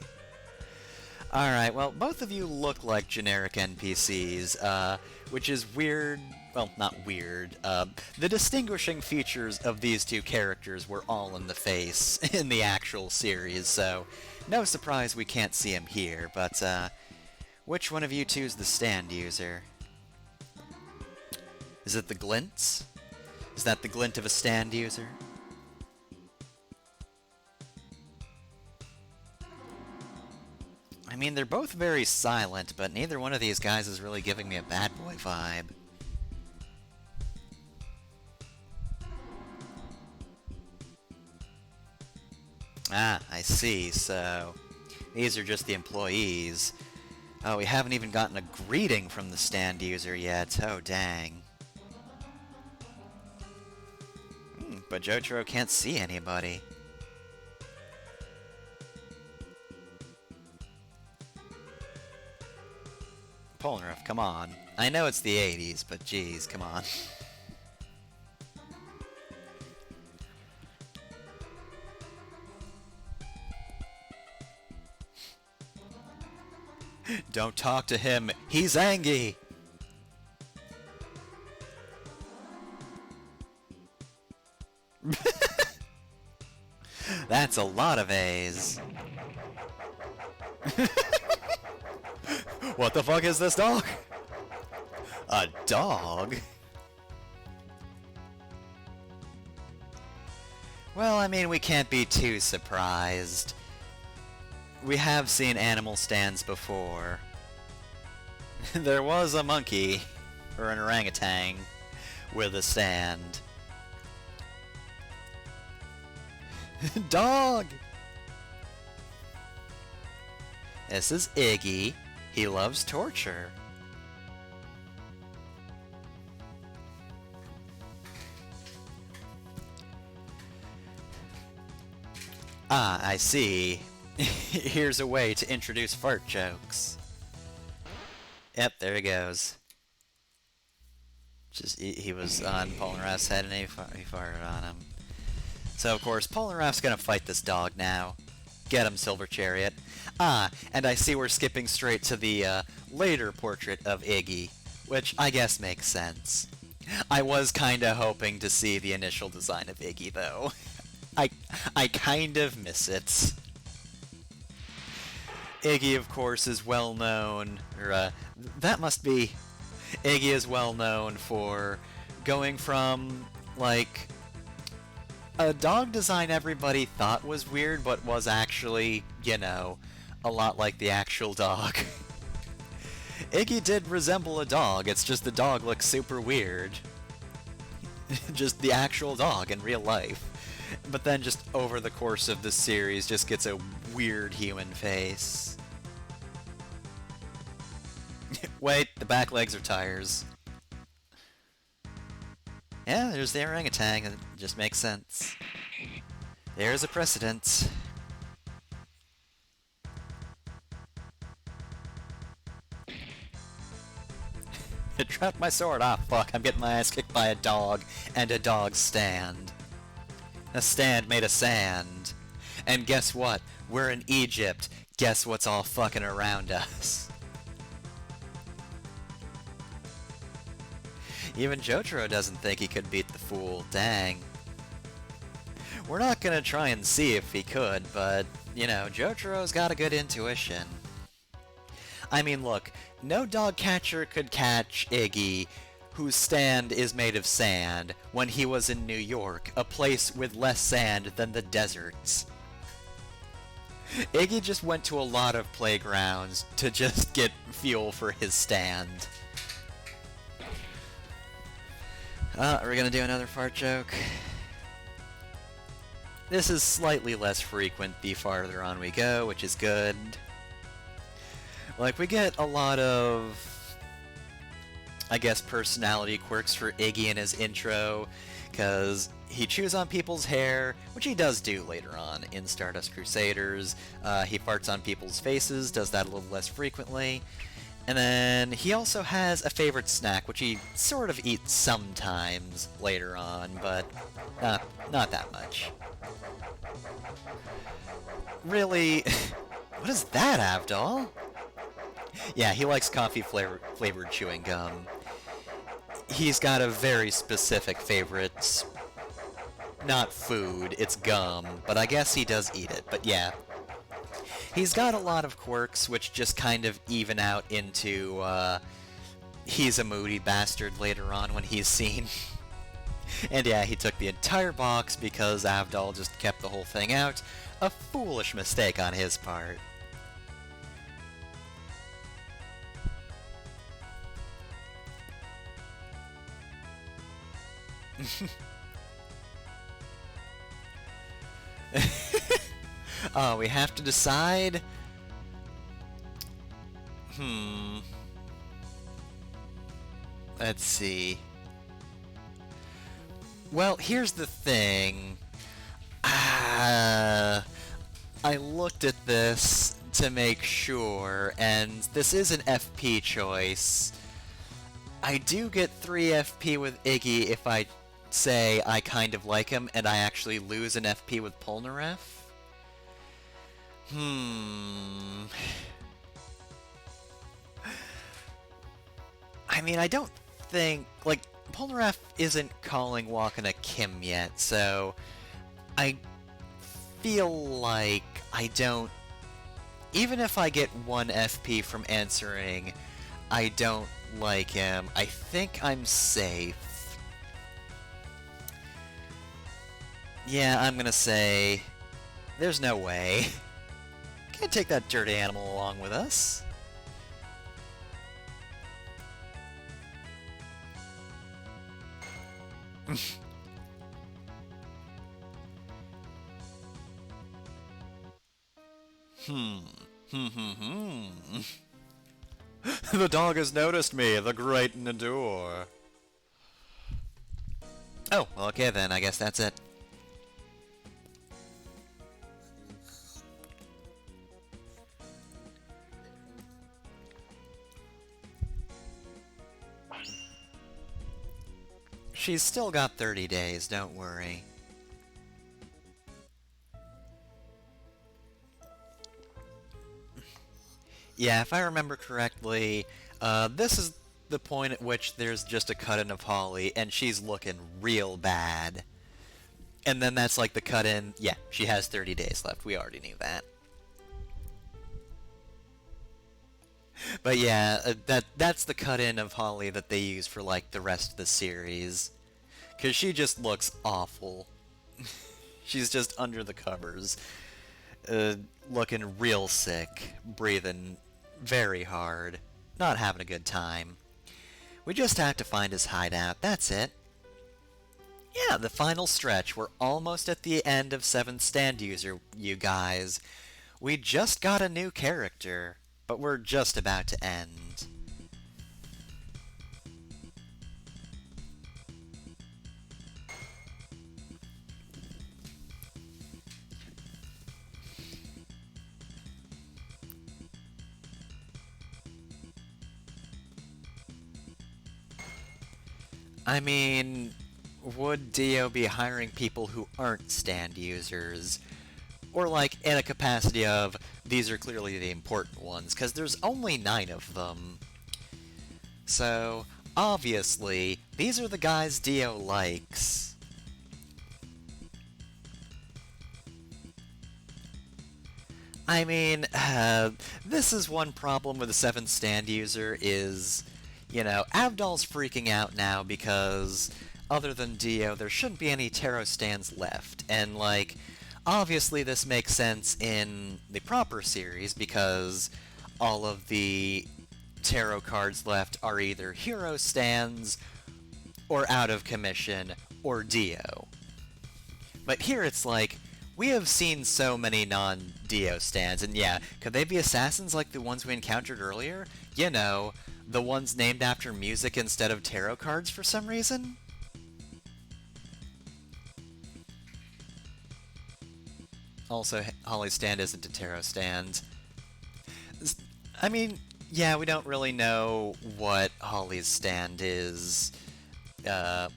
Alright, well, both of you look like generic NPCs, which is weird. Well, not weird. The distinguishing features of these two characters were all in the face in the actual series, so no surprise we can't see him here, but, which one of you two is the stand user? Is it the glint? Is that the glint of a stand user? I mean, they're both very silent, but neither one of these guys is really giving me a bad boy vibe. Ah, I see, so these are just the employees. Oh, we haven't even gotten a greeting from the stand user yet. Oh, dang. But Jojo can't see anybody. Polnareff, come on. I know it's the 80s, but geez, come on. Don't talk to him. He's angry. That's a lot of A's. What the fuck is this dog? A dog? Well, I mean, we can't be too surprised. We have seen animal stands before. There was a monkey, or an orangutan, with a stand. Dog! This is Iggy. He loves torture. Ah, I see. Here's a way to introduce fart jokes. Yep, there he goes. Just he was on Polnareff's head and he farted on him. So of course, Polnareff's gonna fight this dog now. Get him, Silver Chariot. Ah, and I see we're skipping straight to the later portrait of Iggy, which I guess makes sense. I was kinda hoping to see the initial design of Iggy, though. I kind of miss it. Iggy, of course, is well known, or that must be... Iggy is well known for going from, like, a dog design everybody thought was weird, but was actually, you know, a lot like the actual dog. Iggy did resemble a dog, it's just the dog looks super weird. Just the actual dog in real life. But then just over the course of the series just gets a weird human face. Wait, the back legs are tires. Yeah, there's the orangutan, it just makes sense. There's a precedent. It dropped my sword. Ah, fuck, I'm getting my ass kicked by a dog, and a dog stand. A stand made of sand. And guess what? We're in Egypt. Guess what's all fucking around us? Even Jojo doesn't think he could beat the fool, dang. We're not gonna try and see if he could, but, you know, Jotaro's got a good intuition. I mean, look, no dog catcher could catch Iggy, whose stand is made of sand, when he was in New York, a place with less sand than the deserts. Iggy just went to a lot of playgrounds to just get fuel for his stand. Are we gonna do another fart joke? This is slightly less frequent the farther on we go, which is good. Like, we get a lot of, I guess, personality quirks for Iggy in his intro, because he chews on people's hair, which he does do later on in Stardust Crusaders. He farts on people's faces, does that a little less frequently. And then he also has a favorite snack, which he sort of eats sometimes later on, but not that much. Really? What is that, Avdol? Yeah, he likes coffee-flavored chewing gum. He's got a very specific favorite. Not food, it's gum, but I guess he does eat it, but yeah. He's got a lot of quirks, which just kind of even out into, he's a moody bastard later on when he's seen. And yeah, he took the entire box because Avdol just kept the whole thing out. A foolish mistake on his part. Oh, we have to decide? Let's see. Well, here's the thing. I looked at this to make sure, and this is an FP choice. I do get 3 FP with Iggy if I say I kind of like him, and I actually lose an FP with Polnareff. I mean, I don't think, like, Polnareff isn't calling Walking a Kim yet, so I feel like I don't, even if I get 1 FP from answering I don't like him, I think I'm safe. Yeah, I'm gonna say there's no way. Can't take that dirty animal along with us. The dog has noticed me, the great Nadur. Oh, well, okay then, I guess that's it. She's still got 30 days, don't worry. Yeah, if I remember correctly, this is the point at which there's just a cut-in of Holly, and she's looking real bad. And then that's like the cut-in, yeah, she has 30 days left, we already knew that. But yeah, that's the cut-in of Holly that they use for, like, the rest of the series. Because she just looks awful. She's just under the covers. Looking real sick. Breathing very hard. Not having a good time. We just have to find his hideout, that's it. Yeah, the final stretch. We're almost at the end of 7th Stand User, you guys. We just got a new character. But we're just about to end. I mean, would Dio be hiring people who aren't stand users? Or like, in a capacity of, these are clearly the important ones, because there's only 9 of them. So, obviously, These are the guys Dio likes. I mean, this is one problem with the 7th stand user is, Avdol's freaking out now because, other than Dio, there shouldn't be any tarot stands left. And, like, obviously this makes sense in the proper series because all of the tarot cards left are either hero stands, or out of commission, or Dio. But here it's like, we have seen so many non-Dio stands, and yeah, could they be assassins like the ones we encountered earlier? The ones named after music instead of tarot cards for some reason? Also, Holly's stand isn't a tarot stand. I mean, yeah, we don't really know what Holly's stand is. I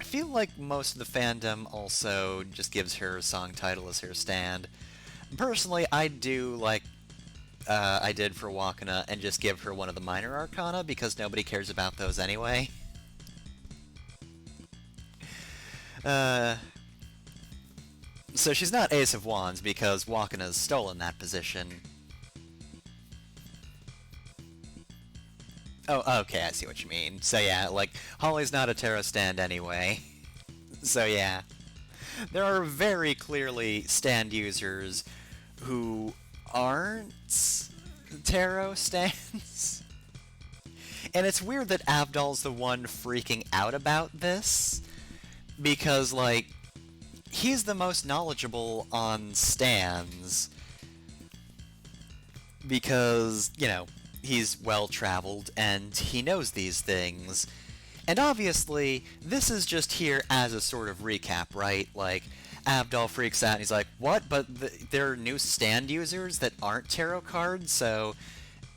feel like most of the fandom also just gives her song title as her stand. Personally, I do like I did for Wakana and just give her one of the minor arcana because nobody cares about those anyway. So she's not Ace of Wands because Wakana's stolen that position. Oh, okay, I see what you mean. So yeah, like, Holly's not a tarot stand anyway. So yeah. There are very clearly stand users who aren't tarot stands. And it's weird that Avdol's the one freaking out about this, because, like, he's the most knowledgeable on stands, because, he's well-traveled, and he knows these things. And obviously, this is just here as a sort of recap, right? Like, Avdol freaks out, and he's like, what? But there are new stand users that aren't tarot cards, so,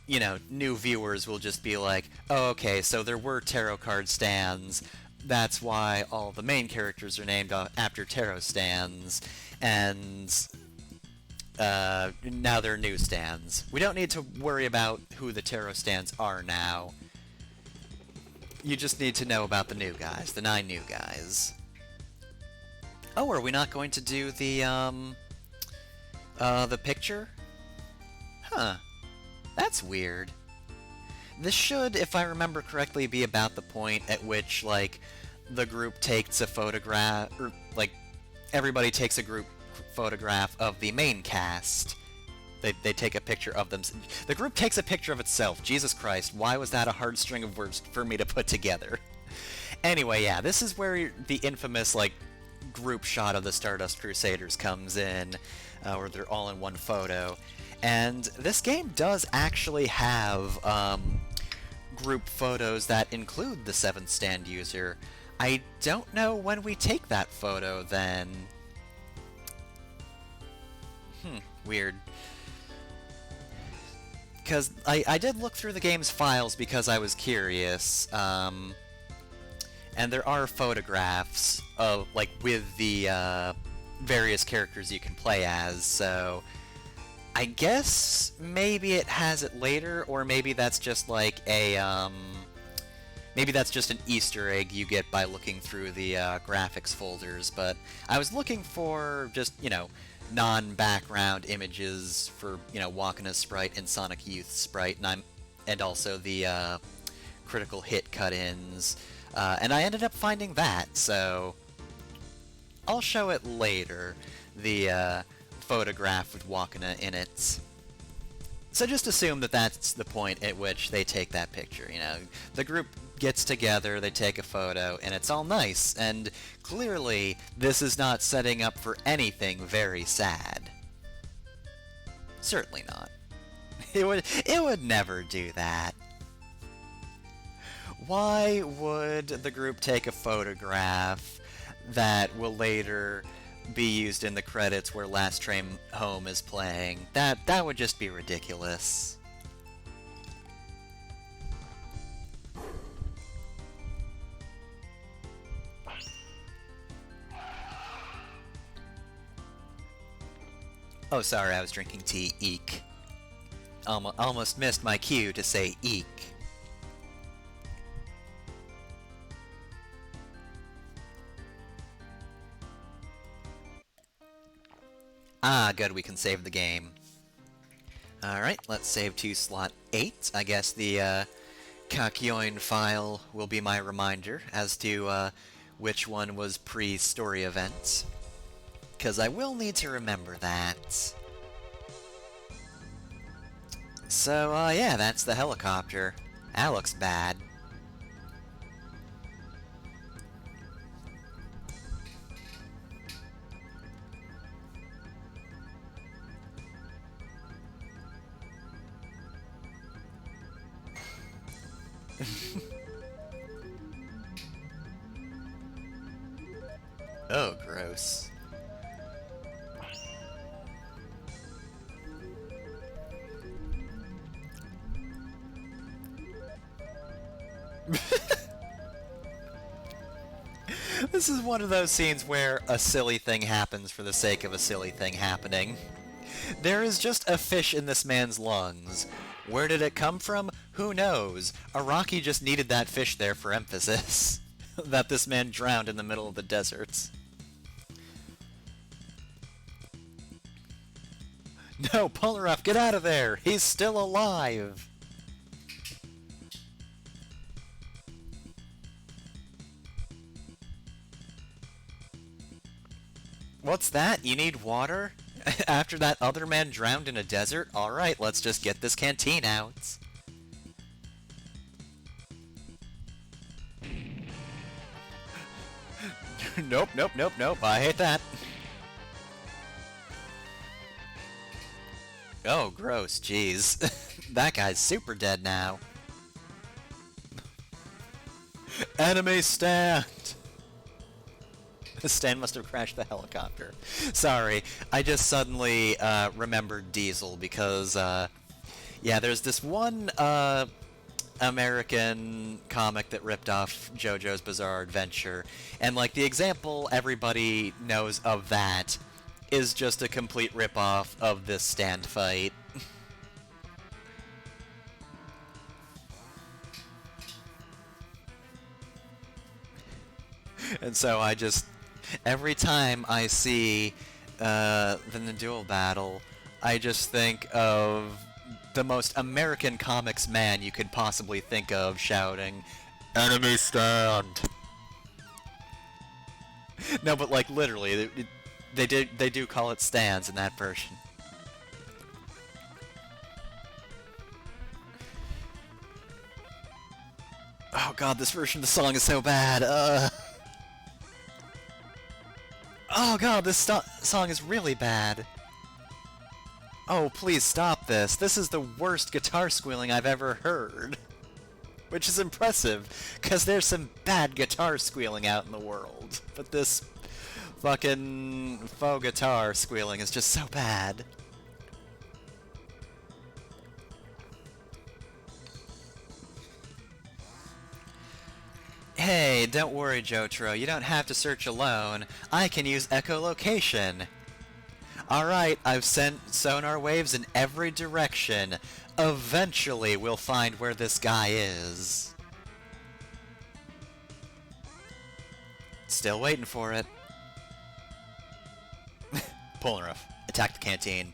new viewers will just be like, oh, okay, so there were tarot card stands, that's why all the main characters are named after tarot stands, and now they're new stands. We don't need to worry about who the tarot stands are now. You just need to know about the new guys, the 9 new guys. Oh, are we not going to do the picture? Huh. That's weird. This should, if I remember correctly, be about the point at which, like, the group takes a photograph, or, like, everybody takes a group photograph of the main cast. They take a picture of them. The group takes a picture of itself. Jesus Christ, why was that a hard string of words for me to put together? Anyway, yeah, this is where the infamous, like, group shot of the Stardust Crusaders comes in, where they're all in one photo. And this game does actually have group photos that include the 7th stand user. I don't know when we take that photo, then. Weird. Because I did look through the game's files because I was curious, and there are photographs of, like, with the various characters you can play as, so I guess maybe it has it later, or maybe that's just like a, maybe that's just an Easter egg you get by looking through the graphics folders, but I was looking for just, non-background images for, Wakana's sprite and Sonic Youth's sprite, and also the critical hit cut-ins, and I ended up finding that, so I'll show it later, the photograph with Wakana in it. So just assume that that's the point at which they take that picture, The group gets together, they take a photo, and it's all nice, and clearly this is not setting up for anything very sad. Certainly not. It would never do that. Why would the group take a photograph that will later be used in the credits where Last Train Home is playing? That would just be ridiculous. Oh, sorry, I was drinking tea. Eek. Almost missed my cue to say eek. Ah, good, we can save the game. Alright, let's save to slot 8. I guess the Kakyoin file will be my reminder as to which one was pre-story events. Because I will need to remember that. So, yeah, that's the helicopter. That looks bad. Oh, gross. This is one of those scenes where a silly thing happens for the sake of a silly thing happening. There is just a fish in this man's lungs. Where did it come from? Who knows? Araki just needed that fish there for emphasis. That this man drowned in the middle of the desert. No, Polnareff, get out of there! He's still alive! What's that? You need water? After that other man drowned in a desert? Alright, let's just get this canteen out. Nope, nope, nope, nope, I hate that. Oh, gross, jeez. That guy's super dead now. Enemy stand! Stan must have crashed the helicopter. Sorry, I just suddenly remembered Diesel because, yeah, there's this one American comic that ripped off JoJo's Bizarre Adventure, and, like, the example everybody knows of that is just a complete rip-off of this stand fight. And so I just... Every time I see the duel battle, I just think of the most American comics man you could possibly think of shouting, "Enemy stand!" No, but like literally, they do call it stands in that version. Oh god, this version of the song is so bad. Oh god, this song is really bad. Oh, please stop this. This is the worst guitar squealing I've ever heard. Which is impressive, because there's some bad guitar squealing out in the world. But this fucking faux guitar squealing is just so bad. Hey, don't worry, Jotaro. You don't have to search alone. I can use echolocation. Alright, I've sent sonar waves in every direction. Eventually, we'll find where this guy is. Still waiting for it. Polnareff, attack the canteen.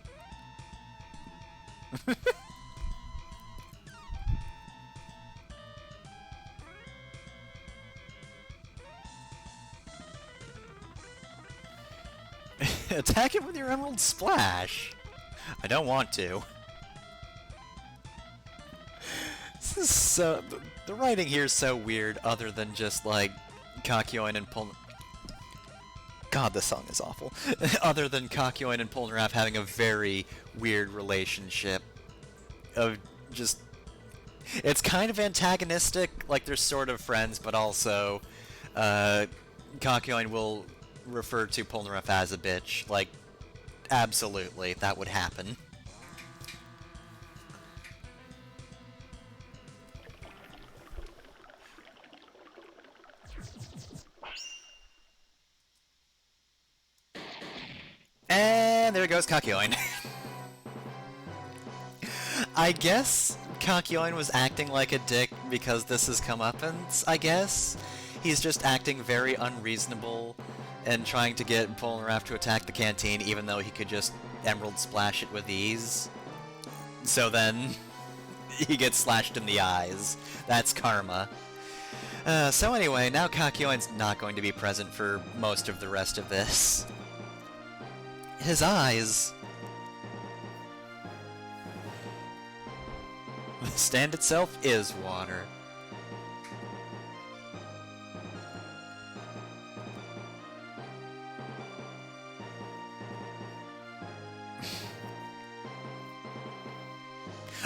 Attack it with your Emerald Splash! I don't want to. This is so... The writing here is so weird, other than just, like, Kakyoin and God, this song is awful. Other than Kakyoin and Polnareff having a very weird relationship. Of just... It's kind of antagonistic, like they're sort of friends, but also... Kakyoin will refer to Polnareff as a bitch. Like, absolutely, that would happen. And there goes Kakyoin. I guess Kakyoin was acting like a dick because this is comeuppance, I guess. He's just acting very unreasonable and trying to get Polnareff to attack the canteen even though he could just Emerald Splash it with ease. So then, he gets slashed in the eyes. That's karma. So anyway, now Kakyoin's not going to be present for most of the rest of this. His eyes... The stand itself is water.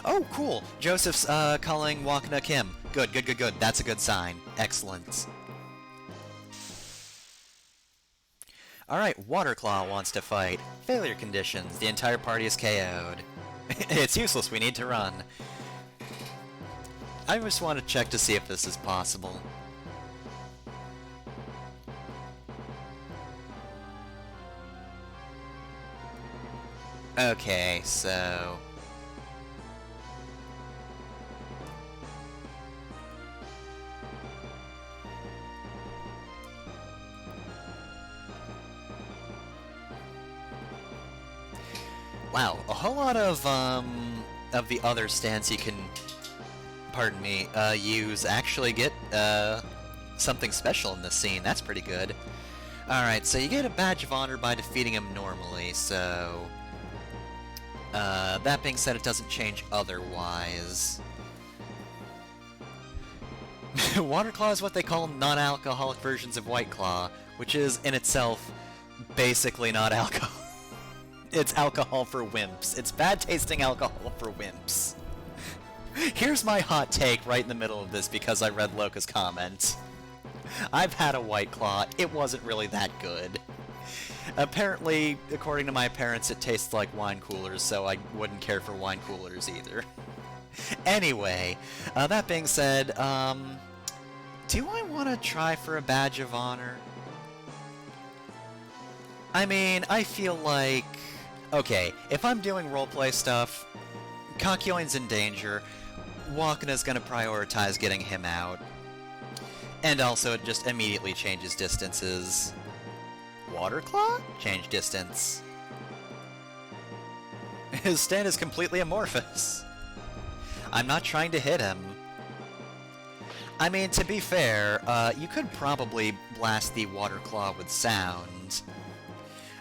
Oh, cool! Joseph's calling Wakana Kim. Good, good, good, good. That's a good sign. Excellent. Alright, Waterclaw wants to fight. Failure conditions. The entire party is KO'd. It's useless, we need to run. I just want to check to see if this is possible. Okay, so... Wow, a whole lot of the other stands you can, pardon me, use actually get, something special in this scene. That's pretty good. Alright, so you get a Badge of Honor by defeating him normally, so... that being said, it doesn't change otherwise. Water Claw is what they call non-alcoholic versions of White Claw, which is, in itself, basically not alcohol. It's alcohol for wimps. It's bad-tasting alcohol for wimps. Here's my hot take right in the middle of this because I read Loca's comment. I've had a White Claw. It wasn't really that good. Apparently, according to my parents, it tastes like wine coolers, so I wouldn't care for wine coolers either. Anyway, that being said, do I want to try for a Badge of Honor? I mean, I feel like... Okay, if I'm doing roleplay stuff, Kakyoin's in danger, Wakana's gonna prioritize getting him out. And also, it just immediately changes distances. Waterclaw? Change distance. His stand is completely amorphous. I'm not trying to hit him. I mean, to be fair, you could probably blast the Waterclaw with sound.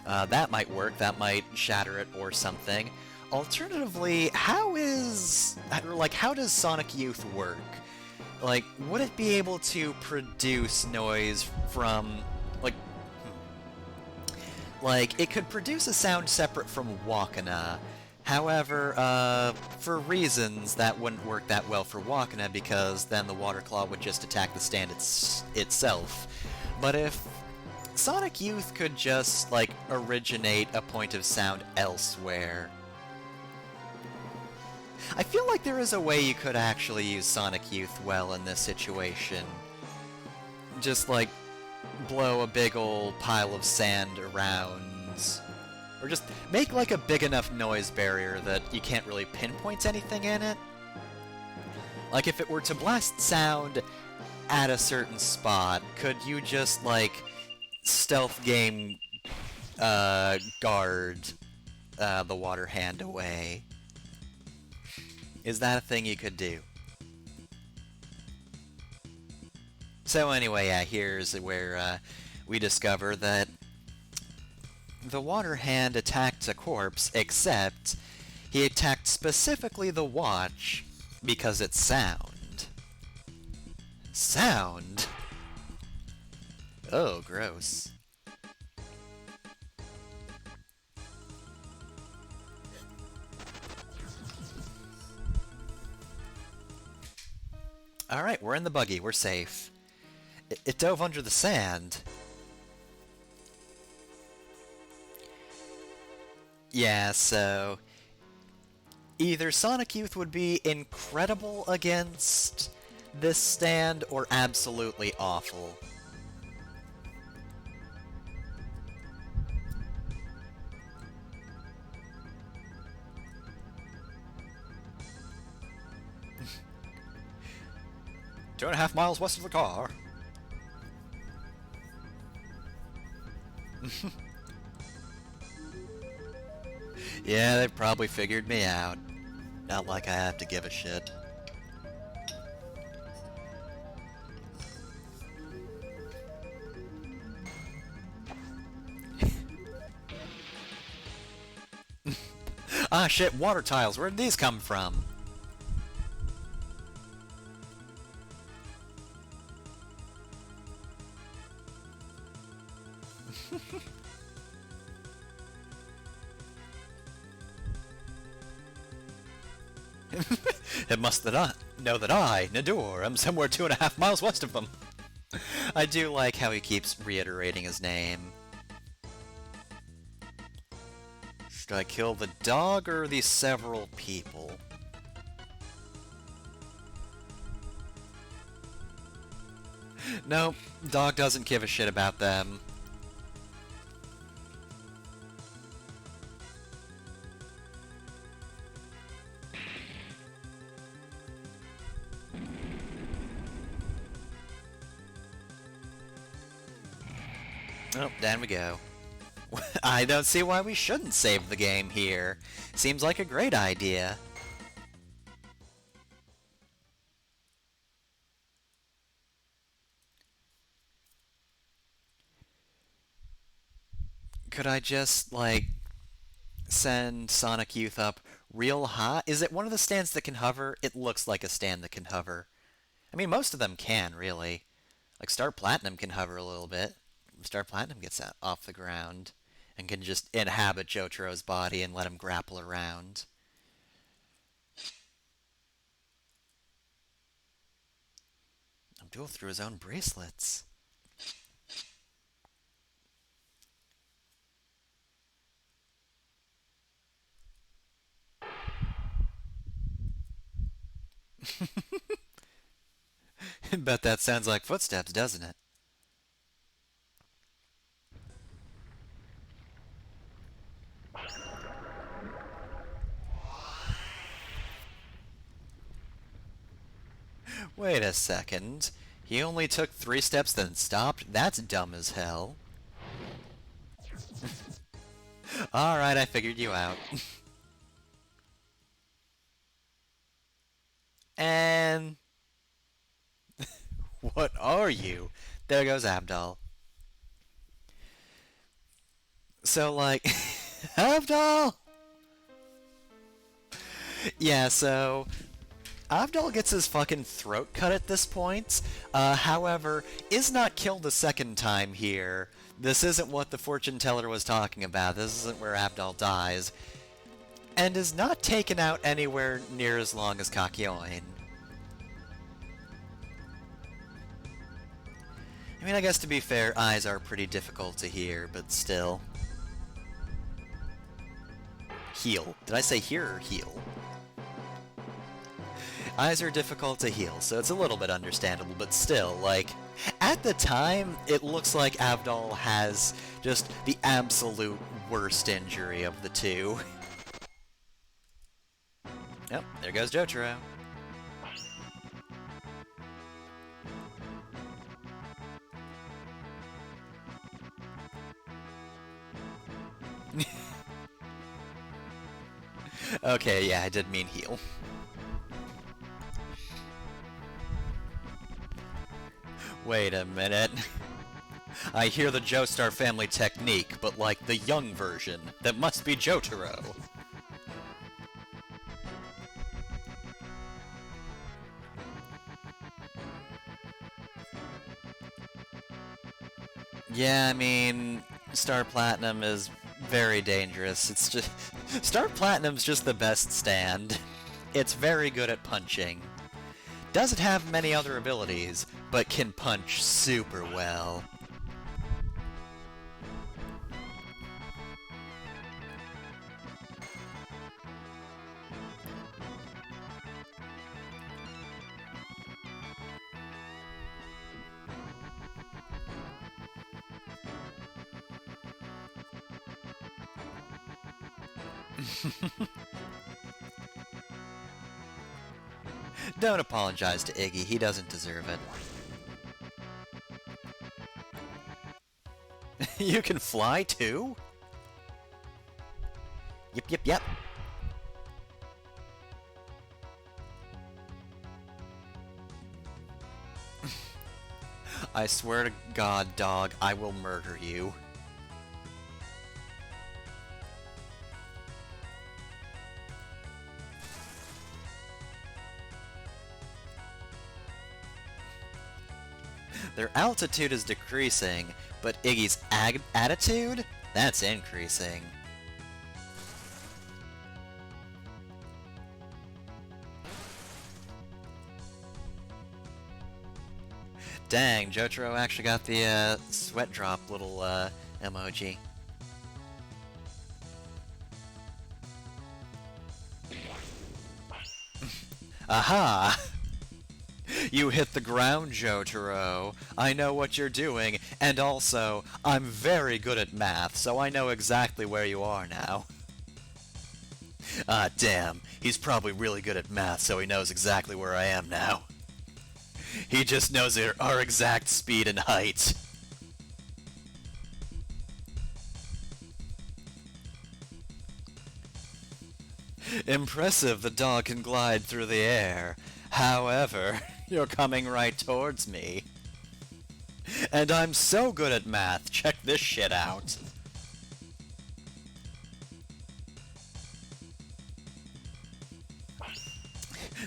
That might work, that might shatter it or something. Alternatively, how does Sonic Youth work? Like, would it be able to produce noise from, like, it could produce a sound separate from Wakana. However, for reasons, that wouldn't work that well for Wakana, because then the Waterclaw would just attack the stand itself. But if Sonic Youth could just, like, originate a point of sound elsewhere, I feel like there is a way you could actually use Sonic Youth well in this situation. Just, like, blow a big old pile of sand around. Or just make, like, a big enough noise barrier that you can't really pinpoint anything in it. Like, if it were to blast sound at a certain spot, could you just, like, stealth game, guard, the water hand away? Is that a thing you could do? So anyway, yeah, here's where we discover that the water hand attacked a corpse, except he attacked specifically the watch because it's sound. Sound? Oh, gross. Alright, we're in the buggy, we're safe. It dove under the sand. Yeah, so... either Sonic Youth would be incredible against this stand, or absolutely awful. "2.5 miles west of the car." Yeah, they probably figured me out. Not like I have to give a shit. Ah, shit, water tiles. Where did these come from? It must that I know that I, Nador, am somewhere 2.5 miles west of them. I do like how he keeps reiterating his name. Should I kill the dog or the several people? Nope, dog doesn't give a shit about them. Oh, down we go. I don't see why we shouldn't save the game here. Seems like a great idea. Could I just, like, send Sonic Youth up real high? Is it one of the stands that can hover? It looks like a stand that can hover. I mean, most of them can, really. Like, Star Platinum can hover a little bit. Star Platinum gets out, off the ground and can just inhabit Jotaro's body and let him grapple around. Abdul threw his own bracelets. Bet that sounds like footsteps, doesn't it? Wait a second. He only took 3 steps then stopped? That's dumb as hell. Alright, I figured you out. And... what are you? There goes Abdal. So, like... Abdal! Yeah, so... Abdal gets his fucking throat cut at this point, however, is not killed a second time here. This isn't what the fortune teller was talking about. This isn't where Abdal dies. And is not taken out anywhere near as long as Kakyoin. I mean, I guess to be fair, eyes are pretty difficult to hear, but still. Heal. Did I say hear or heal? Eyes are difficult to heal, so it's a little bit understandable, but still, like, at the time, it looks like Abdal has just the absolute worst injury of the two. Yep, there goes Jotaro. Okay, yeah, I did mean heal. Wait a minute. I hear the Joestar family technique, but like the young version. That must be Jotaro. Yeah, I mean, Star Platinum is very dangerous. It's just... Star Platinum's just the best stand. It's very good at punching. Doesn't have many other abilities, but can punch super well. Don't apologize to Iggy, he doesn't deserve it. You can fly too? Yep, yep, yep. I swear to God, dog, I will murder you. Their altitude is decreasing, but Iggy's attitude? That's increasing. Dang, Jojo actually got the sweat drop little emoji. Aha! You hit the ground, Jotaro. I know what you're doing, and also, I'm very good at math, so I know exactly where you are now. Ah, damn. He's probably really good at math, so he knows exactly where I am now. He just knows our exact speed and height. Impressive the dog can glide through the air. However, you're coming right towards me. And I'm so good at math, check this shit out.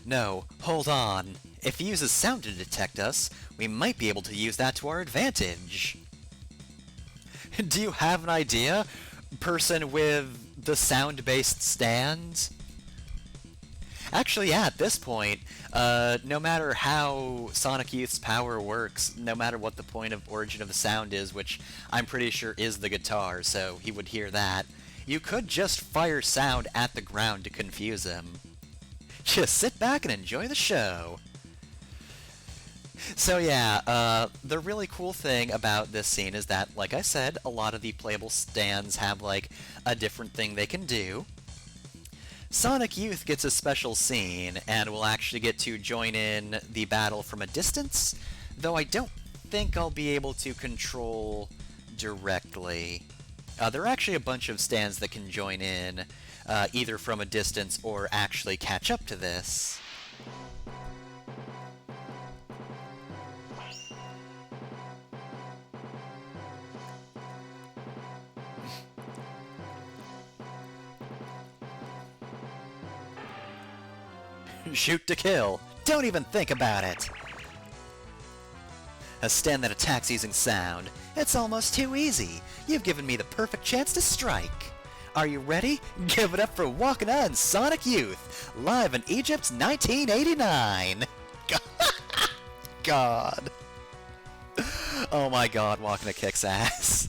No, hold on. If he uses sound to detect us, we might be able to use that to our advantage. Do you have an idea? Person with the sound-based stand? Actually, yeah, at this point, no matter how Sonic Youth's power works, no matter what the point of origin of the sound is, which I'm pretty sure is the guitar, so he would hear that, you could just fire sound at the ground to confuse him. Just sit back and enjoy the show. So yeah, the really cool thing about this scene is that, like I said, a lot of the playable stands have, like, a different thing they can do. Sonic Youth gets a special scene, and will actually get to join in the battle from a distance, though I don't think I'll be able to control directly. There are actually a bunch of stands that can join in, either from a distance or actually catch up to this. Shoot to kill. Don't even think about it. A stand that attacks using sound. It's almost too easy. You've given me the perfect chance to strike. Are you ready? Give it up for Wakana and Sonic Youth, live in Egypt 1989. God. Oh my god, Wakana kicks ass.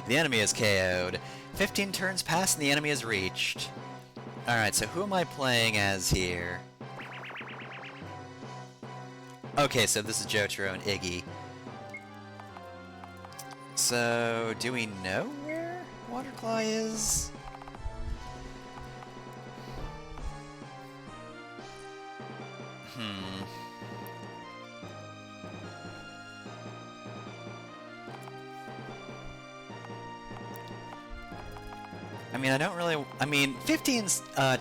The enemy is KO'd. 15 turns pass and the enemy is reached. Alright, so who am I playing as here? Okay, so this is Jotaro and Iggy. So, do we know where Waterclaw is? I mean, I don't really... I mean, 15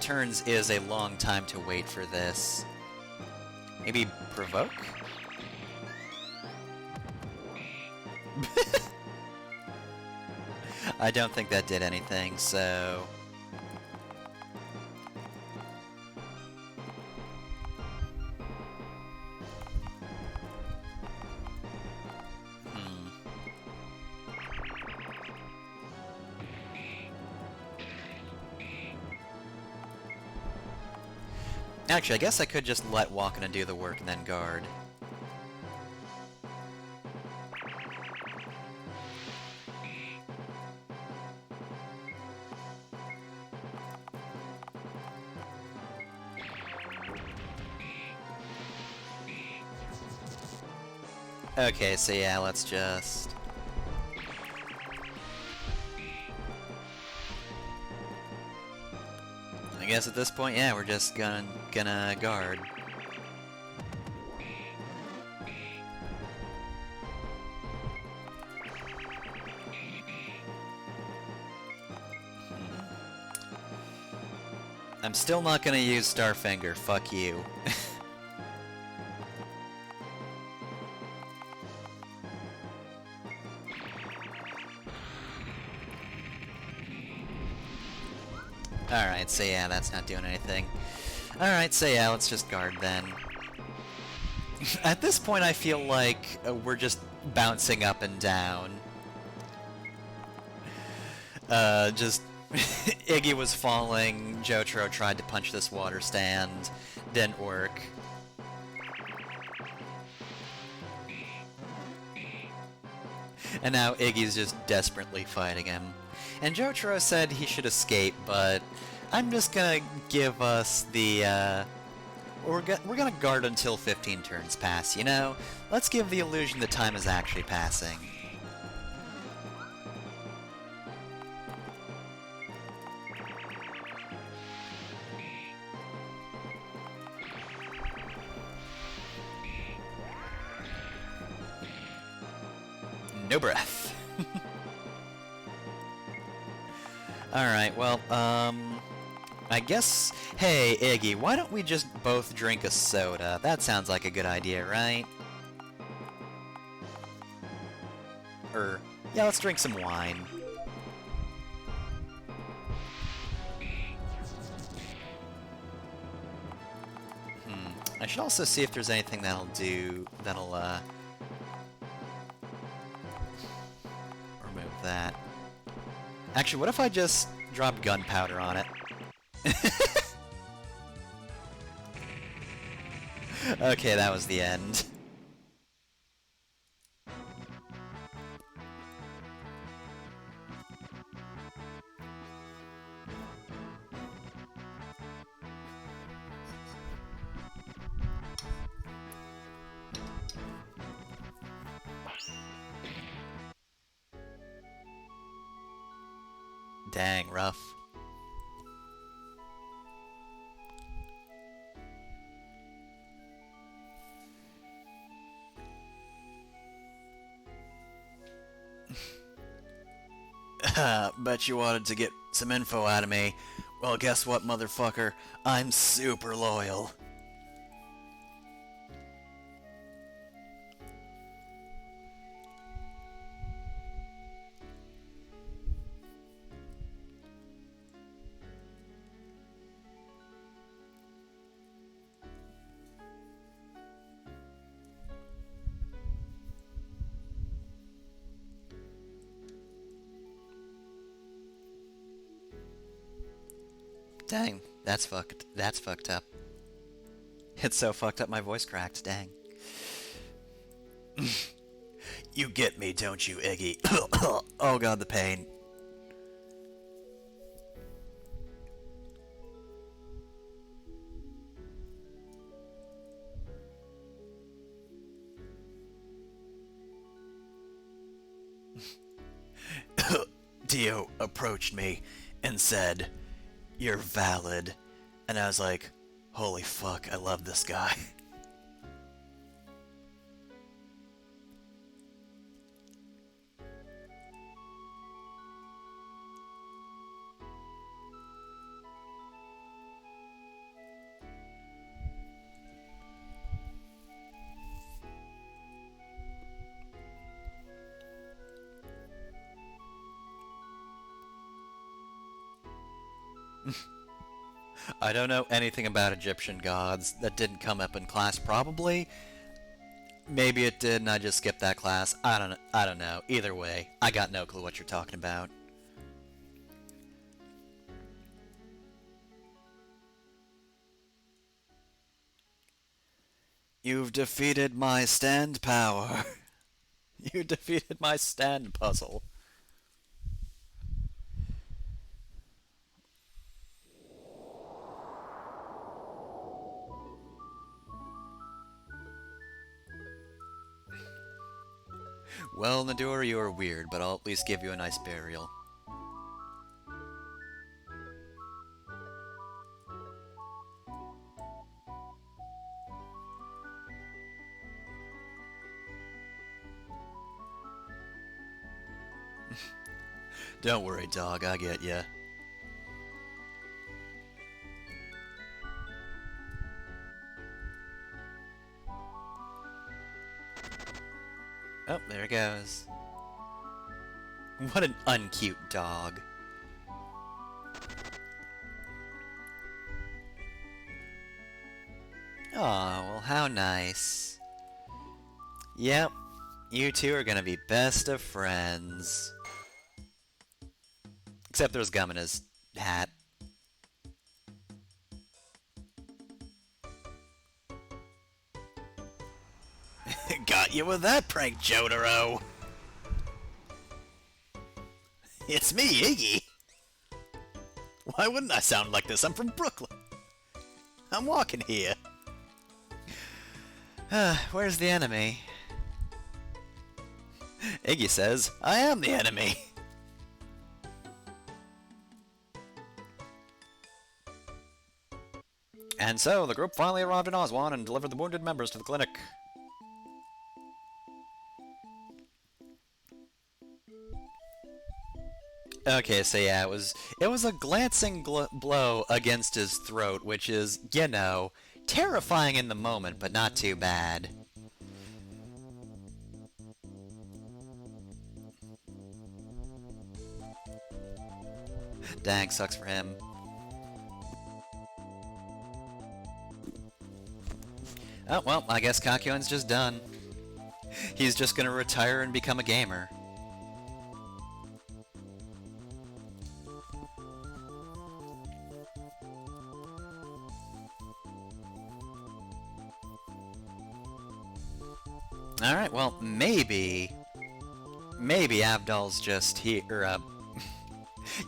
turns is a long time to wait for this. Maybe provoke? I don't think that did anything, so... Actually, I guess I could just let Wakana do the work and then guard. Okay, so yeah, let's just... I guess at this point, yeah, we're just gonna guard. I'm still not gonna use Starfinger, fuck you. Alright, so yeah, that's not doing anything. Alright, so yeah, let's just guard then. At this point, I feel like we're just bouncing up and down. Just... Iggy was falling, Jojo tried to punch this water stand, didn't work. And now Iggy's just desperately fighting him. And Jojo said he should escape, but I'm just gonna give us the, we're gonna guard until 15 turns pass, you know? Let's give the illusion that time is actually passing. No breath. Alright, well, I guess... Hey, Iggy, why don't we just both drink a soda? That sounds like a good idea, right? Yeah, let's drink some wine. I should also see if there's anything that'll remove that. Actually, what if I just dropped gunpowder on it? Okay, that was the end. Dang, rough. Bet you wanted to get some info out of me. Well, guess what, motherfucker? I'm super loyal. Dang, that's fucked. That's fucked up. It's so fucked up my voice cracked, dang. You get me, don't you, Iggy? Oh god, the pain. Dio approached me and said, "You're valid." And I was like, holy fuck, I love this guy. I don't know anything about Egyptian gods. That didn't come up in class, probably. Maybe it did and I just skipped that class. I don't know. Either way, I got no clue what you're talking about. You've defeated my stand power. You defeated my stand puzzle. Well, Nador, you are weird, but I'll at least give you a nice burial. Don't worry, dog, I get ya. there it goes. What an uncute dog. Aw, well, how nice. Yep, you two are gonna be best of friends. Except there's gum in his hat. Got you with that prank, Jotaro! It's me, Iggy! Why wouldn't I sound like this? I'm from Brooklyn! I'm walking here. Where's the enemy? Iggy says, I am the enemy! And so, the group finally arrived in Oswan and delivered the wounded members to the clinic. Okay, so yeah, it was a glancing blow against his throat, which is, you know, terrifying in the moment, but not too bad. Dang, sucks for him. Oh, well, I guess Kakyuen's just done. He's just gonna retire and become a gamer. Alright, well, maybe Abdal's just here,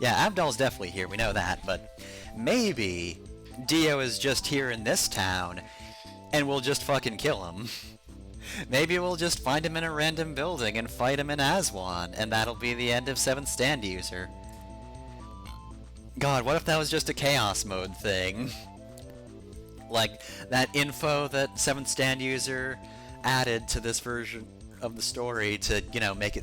yeah, Abdal's definitely here, we know that, but maybe Dio is just here in this town, and we'll just fucking kill him. Maybe we'll just find him in a random building and fight him in Aswan, and that'll be the end of 7th Stand User. God, what if that was just a Chaos Mode thing? Like, that info that 7th Stand User added to this version of the story to, you know, make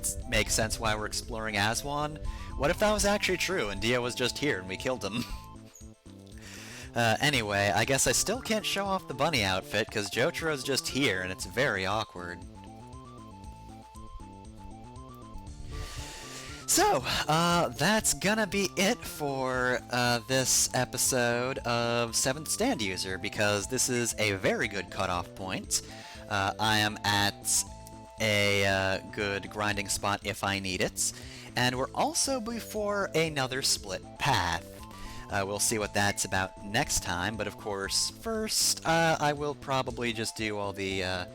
sense why we're exploring Aswan? What if that was actually true and Dio was just here and we killed him? Anyway, I guess I still can't show off the bunny outfit because Jotaro's just here and it's very awkward. So, that's gonna be it for this episode of 7th Stand User, because this is a very good cutoff point. I am at a good grinding spot if I need it, and we're also before another split path. We'll see what that's about next time, but of course, first, I will probably just do all the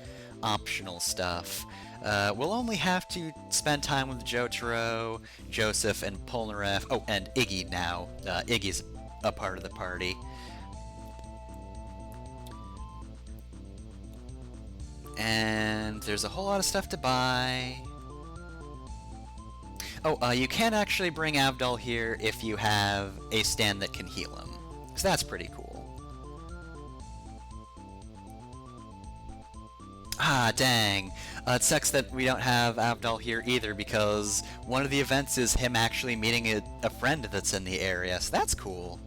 optional stuff. We'll only have to spend time with Jotaro, Joseph, and Polnareff. Oh, and Iggy now. Iggy's a part of the party. And there's a whole lot of stuff to buy. Oh, you can actually bring Abdal here if you have a stand that can heal him. So that's pretty cool. Ah, dang. It sucks that we don't have Abdal here either, because one of the events is him actually meeting a friend that's in the area, so that's cool.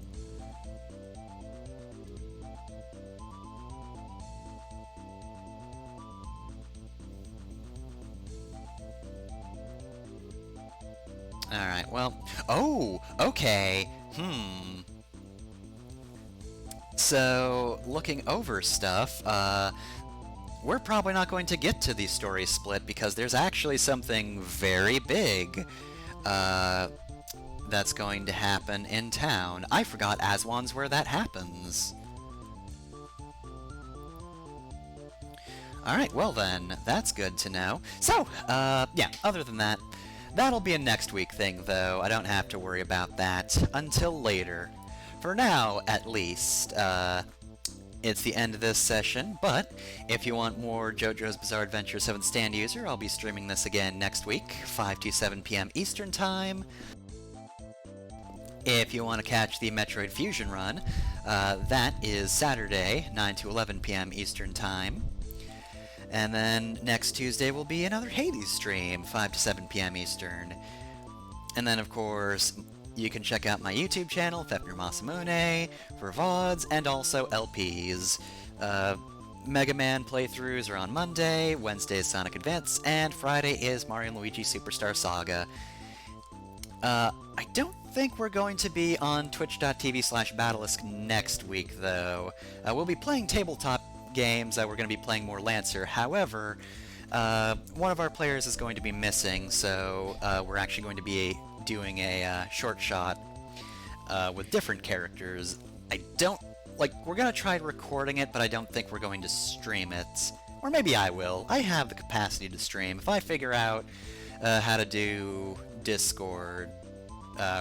Alright, well... Oh! Okay! So, looking over stuff, we're probably not going to get to the story split because there's actually something very big that's going to happen in town. I forgot Aswan's where that happens. Alright, well then, that's good to know. So, yeah, other than that, that'll be a next week thing, though. I don't have to worry about that until later. For now, at least, it's the end of this session, but if you want more JoJo's Bizarre Adventure 7th Stand User, I'll be streaming this again next week, 5 to 7 p.m. Eastern Time. If you want to catch the Metroid Fusion run, that is Saturday, 9 to 11 p.m. Eastern Time. And then next Tuesday will be another Hades stream, 5 to 7 p.m. Eastern. And then, of course, you can check out my YouTube channel, Fefnir Masamune, for VODs and also LPs. Mega Man playthroughs are on Monday, Wednesday is Sonic Advance, and Friday is Mario & Luigi Superstar Saga. I don't think we're going to be on twitch.tv/Batalisk next week, though. We'll be playing tabletop games, we're going to be playing more Lancer. However, one of our players is going to be missing, so we're actually going to be doing a short shot with different characters. I don't... Like, we're gonna try recording it, but I don't think we're going to stream it. Or maybe I will. I have the capacity to stream. If I figure out how to do Discord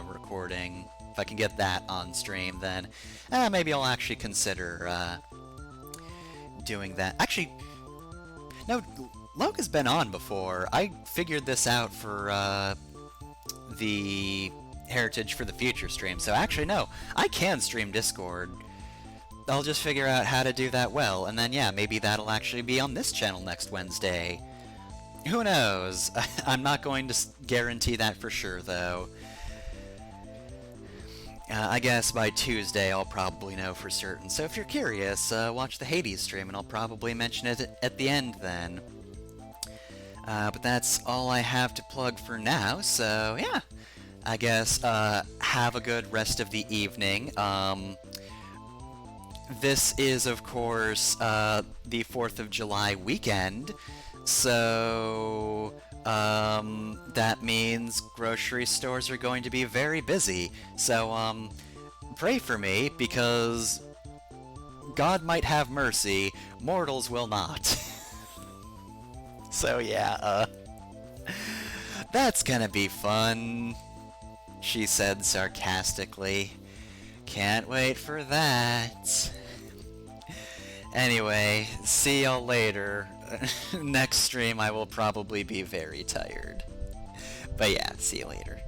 recording, if I can get that on stream, then maybe I'll actually consider doing that. Actually, no, Loga's been on before. I figured this out for the Heritage for the Future stream, so actually, no, I can stream Discord. I'll just figure out how to do that well, and then yeah, maybe that'll actually be on this channel next Wednesday. Who knows? I'm not going to guarantee that for sure, though. I guess by Tuesday I'll probably know for certain, so if you're curious, watch the Hades stream, and I'll probably mention it at the end then. But that's all I have to plug for now, so yeah. I guess, have a good rest of the evening. This is, of course, the 4th of July weekend, so that means grocery stores are going to be very busy. So pray for me, because God might have mercy, mortals will not. So yeah, that's gonna be fun, she said sarcastically. Can't wait for that. Anyway, see y'all later. Next stream I will probably be very tired. But yeah, see you later.